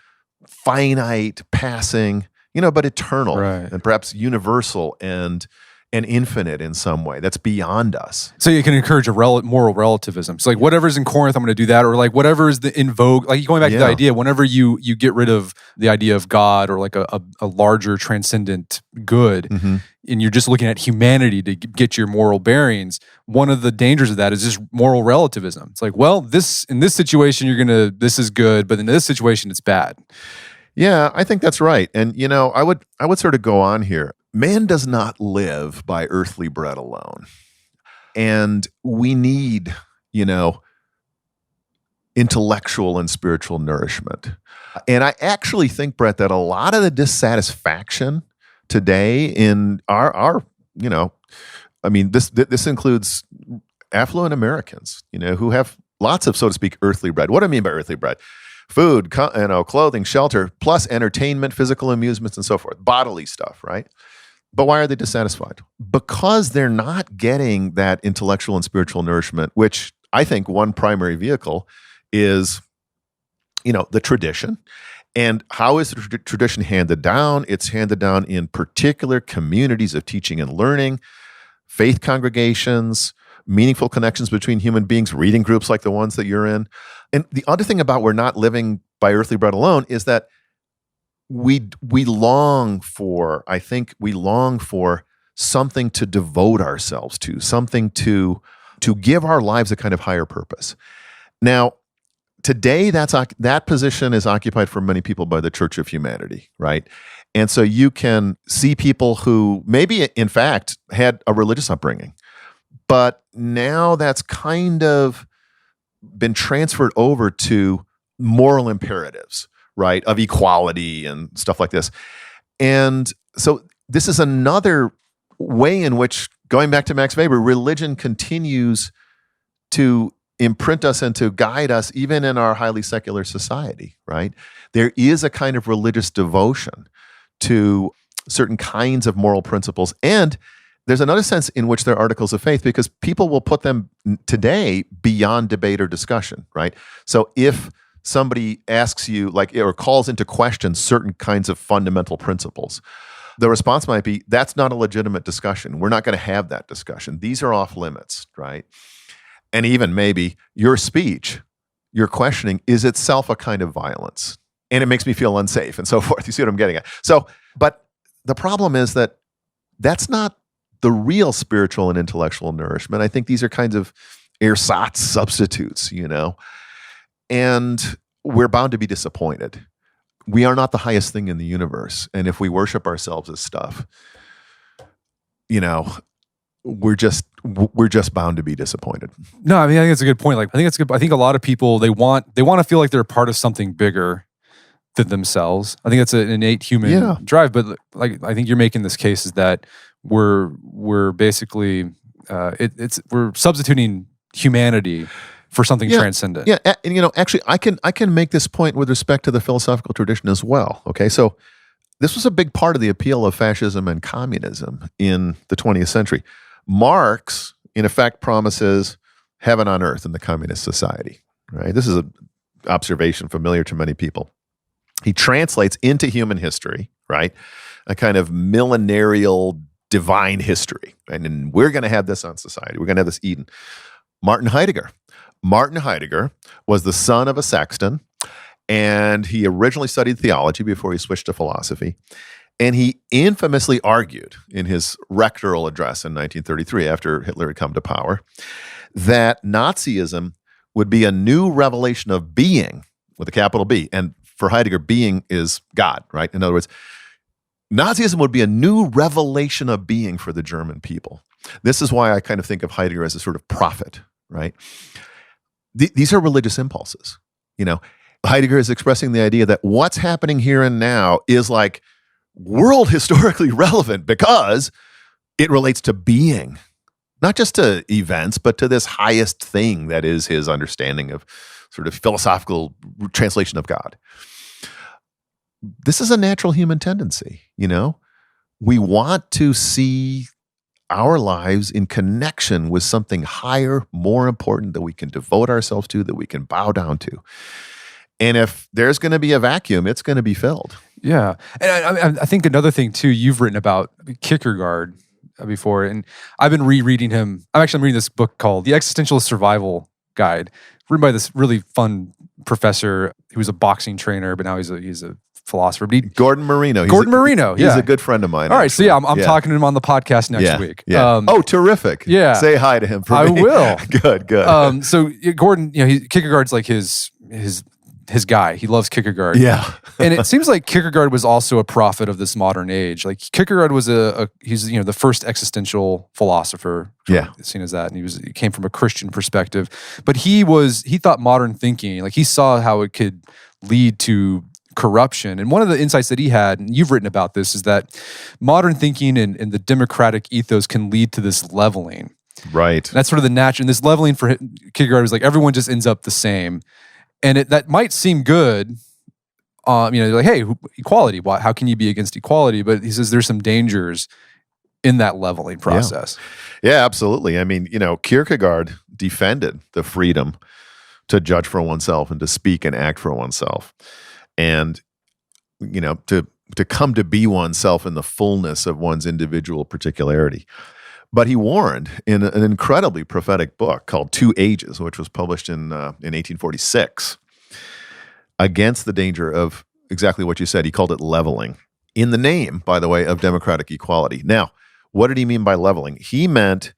finite, passing, but eternal, right, and perhaps universal and infinite in some way that's beyond us. So you can encourage a moral relativism. It's like whatever's in Corinth, I'm going to do that, or like whatever is in vogue. Like going back to the idea, whenever you get rid of the idea of God or like a larger transcendent good, and you're just looking at humanity to get your moral bearings, one of the dangers of that is just moral relativism. It's like, well, in this situation, this is good, but in this situation, it's bad. Yeah, I think that's right. And, I would sort of go on here. Man does not live by earthly bread alone. And we need, intellectual and spiritual nourishment. And I actually think, Brett, that a lot of the dissatisfaction today in our this includes affluent Americans, who have lots of, so to speak, earthly bread. What do I mean by earthly bread? Food, clothing, shelter, plus entertainment, physical amusements, and so forth. Bodily stuff, right? But why are they dissatisfied? Because they're not getting that intellectual and spiritual nourishment, which I think one primary vehicle is, the tradition. And how is the tradition handed down? It's handed down in particular communities of teaching and learning, faith congregations, meaningful connections between human beings, reading groups like the ones that you're in. And the other thing about we're not living by earthly bread alone is that we long for something to devote ourselves to, something to give our lives a kind of higher purpose. Now, today that position is occupied for many people by the Church of Humanity, right? And so you can see people who maybe in fact had a religious upbringing, but now that's kind of been transferred over to moral imperatives, right, of equality and stuff like this. And so this is another way in which, going back to Max Weber, religion continues to imprint us and to guide us even in our highly secular society, right? There is a kind of religious devotion to certain kinds of moral principles. And there's another sense in which they're articles of faith because people will put them today beyond debate or discussion, right? So if somebody asks you or calls into question certain kinds of fundamental principles, the response might be, that's not a legitimate discussion. We're not going to have that discussion. These are off limits, right? And even maybe your speech, your questioning is itself a kind of violence. And it makes me feel unsafe and so forth. You see what I'm getting at? So, but the problem is that that's not the real spiritual and intellectual nourishment. I think these are kinds of ersatz substitutes, and we're bound to be disappointed. We are not the highest thing in the universe. And if we worship ourselves as stuff, we're just bound to be disappointed. No, I think that's a good point. Like, I think it's good. I think a lot of people, they want to feel like they're a part of something bigger than themselves. I think that's an innate human drive. But like, I think you're making this case is that we're basically we're substituting humanity for something transcendent. Yeah, and actually, I can make this point with respect to the philosophical tradition as well. Okay, so this was a big part of the appeal of fascism and communism in the 20th century. Marx, in effect, promises heaven on earth in the communist society. Right. This is an observation familiar to many people. He translates into human history, right, a kind of millenarial divine history, right? And we're going to have this on society. We're going to have this Eden. Martin Heidegger was the son of a sexton, and he originally studied theology before he switched to philosophy. And he infamously argued in his rectoral address in 1933, after Hitler had come to power, that Nazism would be a new revelation of being, with a capital B. And for Heidegger, being is God, right? In other words, Nazism would be a new revelation of being for the German people. This is why I kind of think of Heidegger as a sort of prophet, right? These are religious impulses. Heidegger is expressing the idea that what's happening here and now is like world historically relevant because it relates to being, not just to events, but to this highest thing that is his understanding of sort of philosophical translation of God. This is a natural human tendency, We want to see our lives in connection with something higher, more important that we can devote ourselves to, that we can bow down to. And if there's going to be a vacuum, it's going to be filled. Yeah. And I think another thing, too, you've written about Kierkegaard before, and I've been rereading him. I'm reading this book called The Existentialist Survival Guide, written by this really fun professor who was a boxing trainer, but now he's a philosopher. Gordon Marino. He's a good friend of mine. All right, so I'm talking to him on the podcast next week. Yeah. Terrific. Yeah. Say hi to him for me. I will. Good. So Gordon, Kierkegaard's like his guy. He loves Kierkegaard. Yeah. And it seems like Kierkegaard was also a prophet of this modern age. Like Kierkegaard was he's the first existential philosopher. Seen as that. And he came from a Christian perspective. But he thought modern thinking, like he saw how it could lead to corruption. And one of the insights that he had, and you've written about this, is that modern thinking and the democratic ethos can lead to this leveling. Right. And that's sort of the natural, and this leveling for Kierkegaard was like everyone just ends up the same. And that might seem good, like, hey, equality, how can you be against equality? But he says there's some dangers in that leveling process. Yeah, absolutely. I mean, Kierkegaard defended the freedom to judge for oneself and to speak and act for oneself. And, to come to be oneself in the fullness of one's individual particularity. But he warned in an incredibly prophetic book called Two Ages, which was published in 1846, against the danger of exactly what you said. He called it leveling, in the name, by the way, of democratic equality. Now, what did he mean by leveling? He meant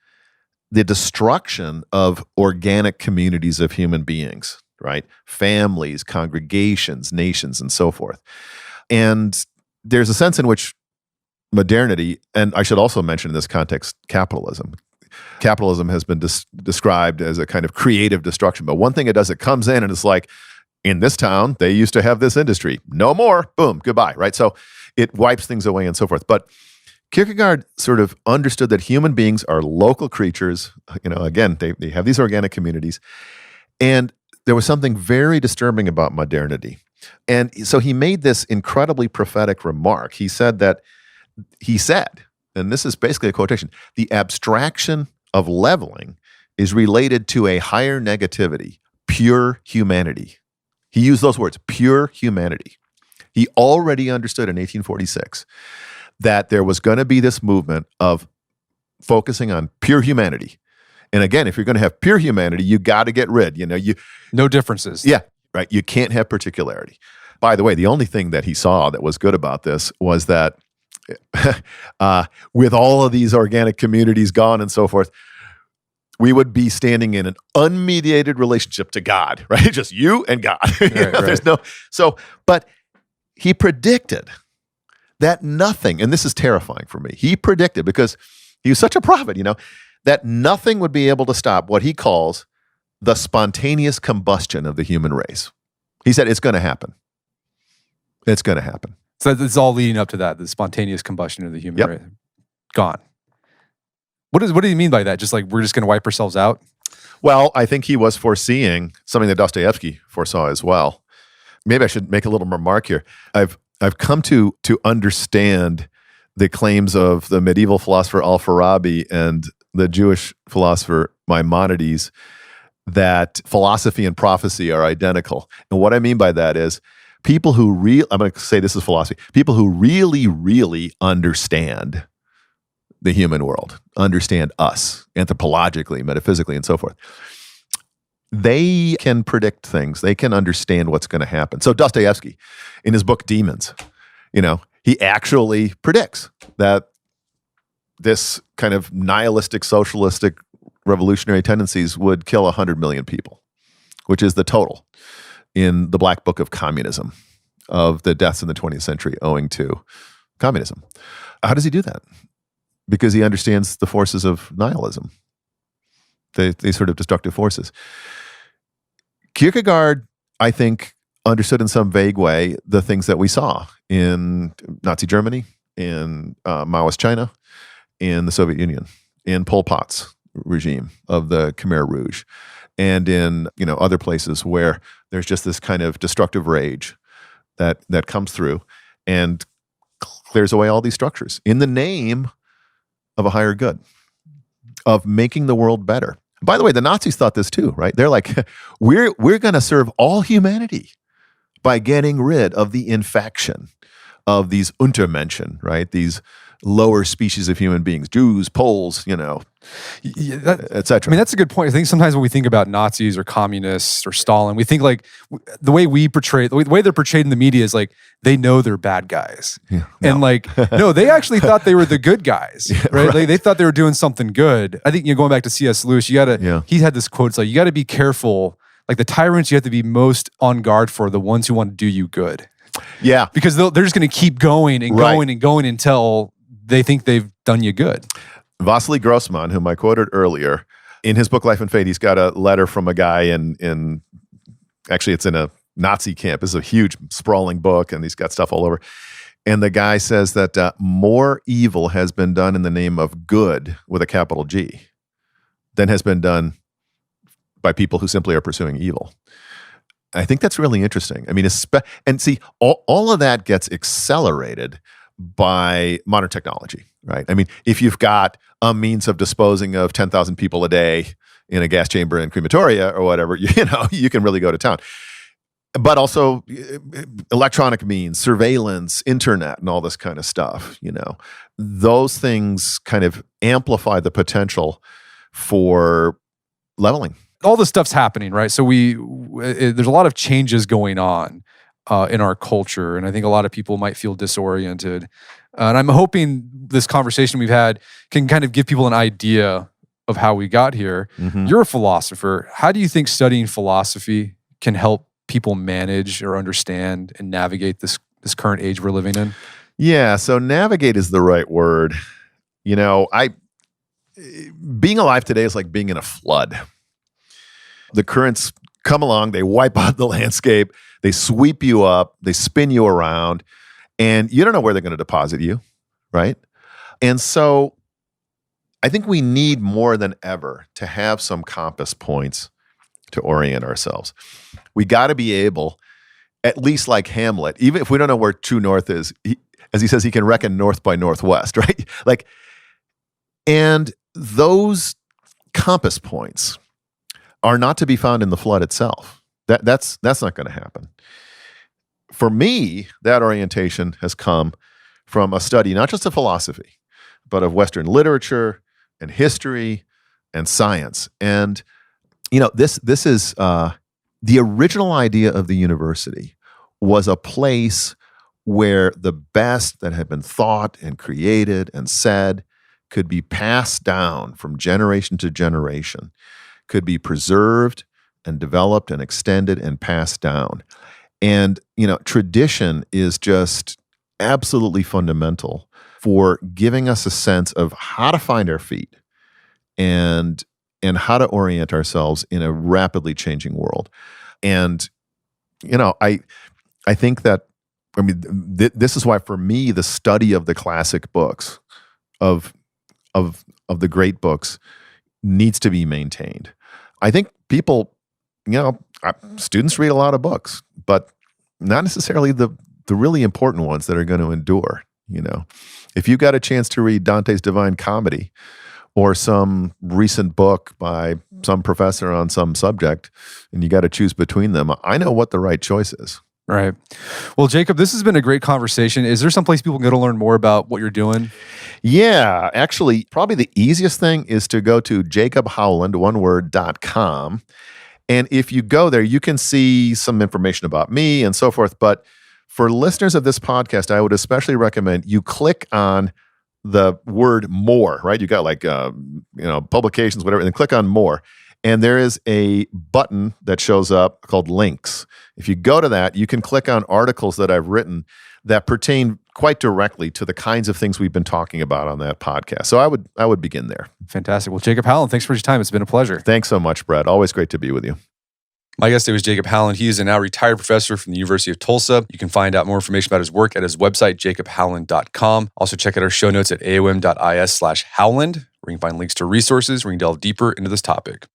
the destruction of organic communities of human beings, right? Families, congregations, nations, and so forth. And there's a sense in which modernity, and I should also mention in this context, capitalism. Capitalism has been described as a kind of creative destruction. But one thing it does, it comes in and it's like, in this town, they used to have this industry. No more. Boom. Goodbye. Right? So it wipes things away and so forth. But Kierkegaard sort of understood that human beings are local creatures. Again, they have these organic communities. And there was something very disturbing about modernity. And so he made this incredibly prophetic remark. He said, and this is basically a quotation, the abstraction of leveling is related to a higher negativity, pure humanity. He used those words, pure humanity. He already understood in 1846 that there was going to be this movement of focusing on pure humanity. And again, if you're going to have pure humanity, you got to get rid, no differences. Yeah, right. You can't have particularity. By the way, the only thing that he saw that was good about this was that with all of these organic communities gone and so forth, we would be standing in an unmediated relationship to God, right? Just you and God. There's but he predicted that nothing, and this is terrifying for me, he predicted, because he was such a prophet, that nothing would be able to stop what he calls the spontaneous combustion of the human race. He said it's going to happen. It's going to happen. So it's all leading up to that, the spontaneous combustion of the human race. Gone. What do you mean by that? Just like we're just going to wipe ourselves out? Well, I think he was foreseeing something that Dostoevsky foresaw as well. Maybe I should make a little remark here. I've come to understand the claims of the medieval philosopher Al-Farabi and the Jewish philosopher Maimonides that philosophy and prophecy are identical. And what I mean by that is people who I'm going to say this is philosophy, people who really, really understand the human world, understand us anthropologically, metaphysically, and so forth, they can predict things. They can understand what's going to happen. So Dostoevsky, in his book Demons, he actually predicts that this kind of nihilistic, socialistic, revolutionary tendencies would kill 100 million people, which is the total in the Black Book of Communism of the deaths in the 20th century owing to communism. How does he do that? Because he understands the forces of nihilism, these sort of destructive forces. Kierkegaard, I think, understood in some vague way the things that we saw in Nazi Germany, in Maoist China, in the Soviet Union, in Pol Pot's regime of the Khmer Rouge, and in other places where there's just this kind of destructive rage that comes through and clears away all these structures in the name of a higher good, of making the world better. By the way, the Nazis thought this too, right? They're like, we're going to serve all humanity by getting rid of the infection of these Untermenschen, right? These lower species of human beings, Jews, Poles, etc. I mean, that's a good point. I think sometimes when we think about Nazis or communists or Stalin, we think like the way they're portrayed in the media is like they know they're bad guys. Yeah, no. And no, they actually thought they were the good guys, right? Right. Like, they thought they were doing something good. I think going back to C.S. Lewis, he had this quote, it's like, you got to be careful. Like the tyrants you have to be most on guard for, the ones who want to do you good. Yeah. Because they're just going to keep going and going and going until they think they've done you good. Vasily Grossman, whom I quoted earlier, in his book Life and Fate, he's got a letter from a guy in actually it's in a Nazi camp. It's a huge sprawling book and he's got stuff all over. And the guy says that more evil has been done in the name of good with a capital G than has been done by people who simply are pursuing evil. I think that's really interesting. I mean, and see, all of that gets accelerated by modern technology, right? I mean, if you've got a means of disposing of 10,000 people a day in a gas chamber in crematoria or whatever, you can really go to town. But also electronic means, surveillance, internet, and all this kind of stuff, those things kind of amplify the potential for leveling. All this stuff's happening, right? So there's a lot of changes going on in our culture, and I think a lot of people might feel disoriented. And I'm hoping this conversation we've had can kind of give people an idea of how we got here. Mm-hmm. You're a philosopher. How do you think studying philosophy can help people manage or understand and navigate this current age we're living in? Yeah, so navigate is the right word. Being alive today is like being in a flood. The currents come along, they wipe out the landscape, they sweep you up, they spin you around, and you don't know where they're going to deposit you, right? And so I think we need more than ever to have some compass points to orient ourselves. We got to be able, at least like Hamlet, even if we don't know where true north is, as he says, he can reckon north by northwest, right? And those compass points are not to be found in the flood itself. That's not going to happen. For me, that orientation has come from a study, not just of philosophy, but of Western literature and history and science. And, this is the original idea of the university was a place where the best that had been thought and created and said could be passed down from generation to generation, could be preserved and developed and extended and passed down. And, tradition is just absolutely fundamental for giving us a sense of how to find our feet and how to orient ourselves in a rapidly changing world. And, I think that, this is why for me, the study of the classic books, of the great books, needs to be maintained. I think people, students read a lot of books, but not necessarily the really important ones that are going to endure. If you got a chance to read Dante's Divine Comedy or some recent book by some professor on some subject, and you got to choose between them, I know what the right choice is. Right. Well, Jacob, this has been a great conversation. Is there someplace people can go to learn more about what you're doing? Yeah, actually, probably the easiest thing is to go to jacobhowland.com. And if you go there, you can see some information about me and so forth. But for listeners of this podcast, I would especially recommend you click on the word more, right? You got like, publications, whatever, and then click on more. And there is a button that shows up called links. If you go to that, you can click on articles that I've written that pertain quite directly to the kinds of things we've been talking about on that podcast. So I would begin there. Fantastic. Well, Jacob Howland, thanks for your time. It's been a pleasure. Thanks so much, Brett. Always great to be with you. My guest today was Jacob Howland. He is a now retired professor from the University of Tulsa. You can find out more information about his work at his website, jacobhowland.com. Also check out our show notes at aom.is/Howland, where you can find links to resources where you can delve deeper into this topic.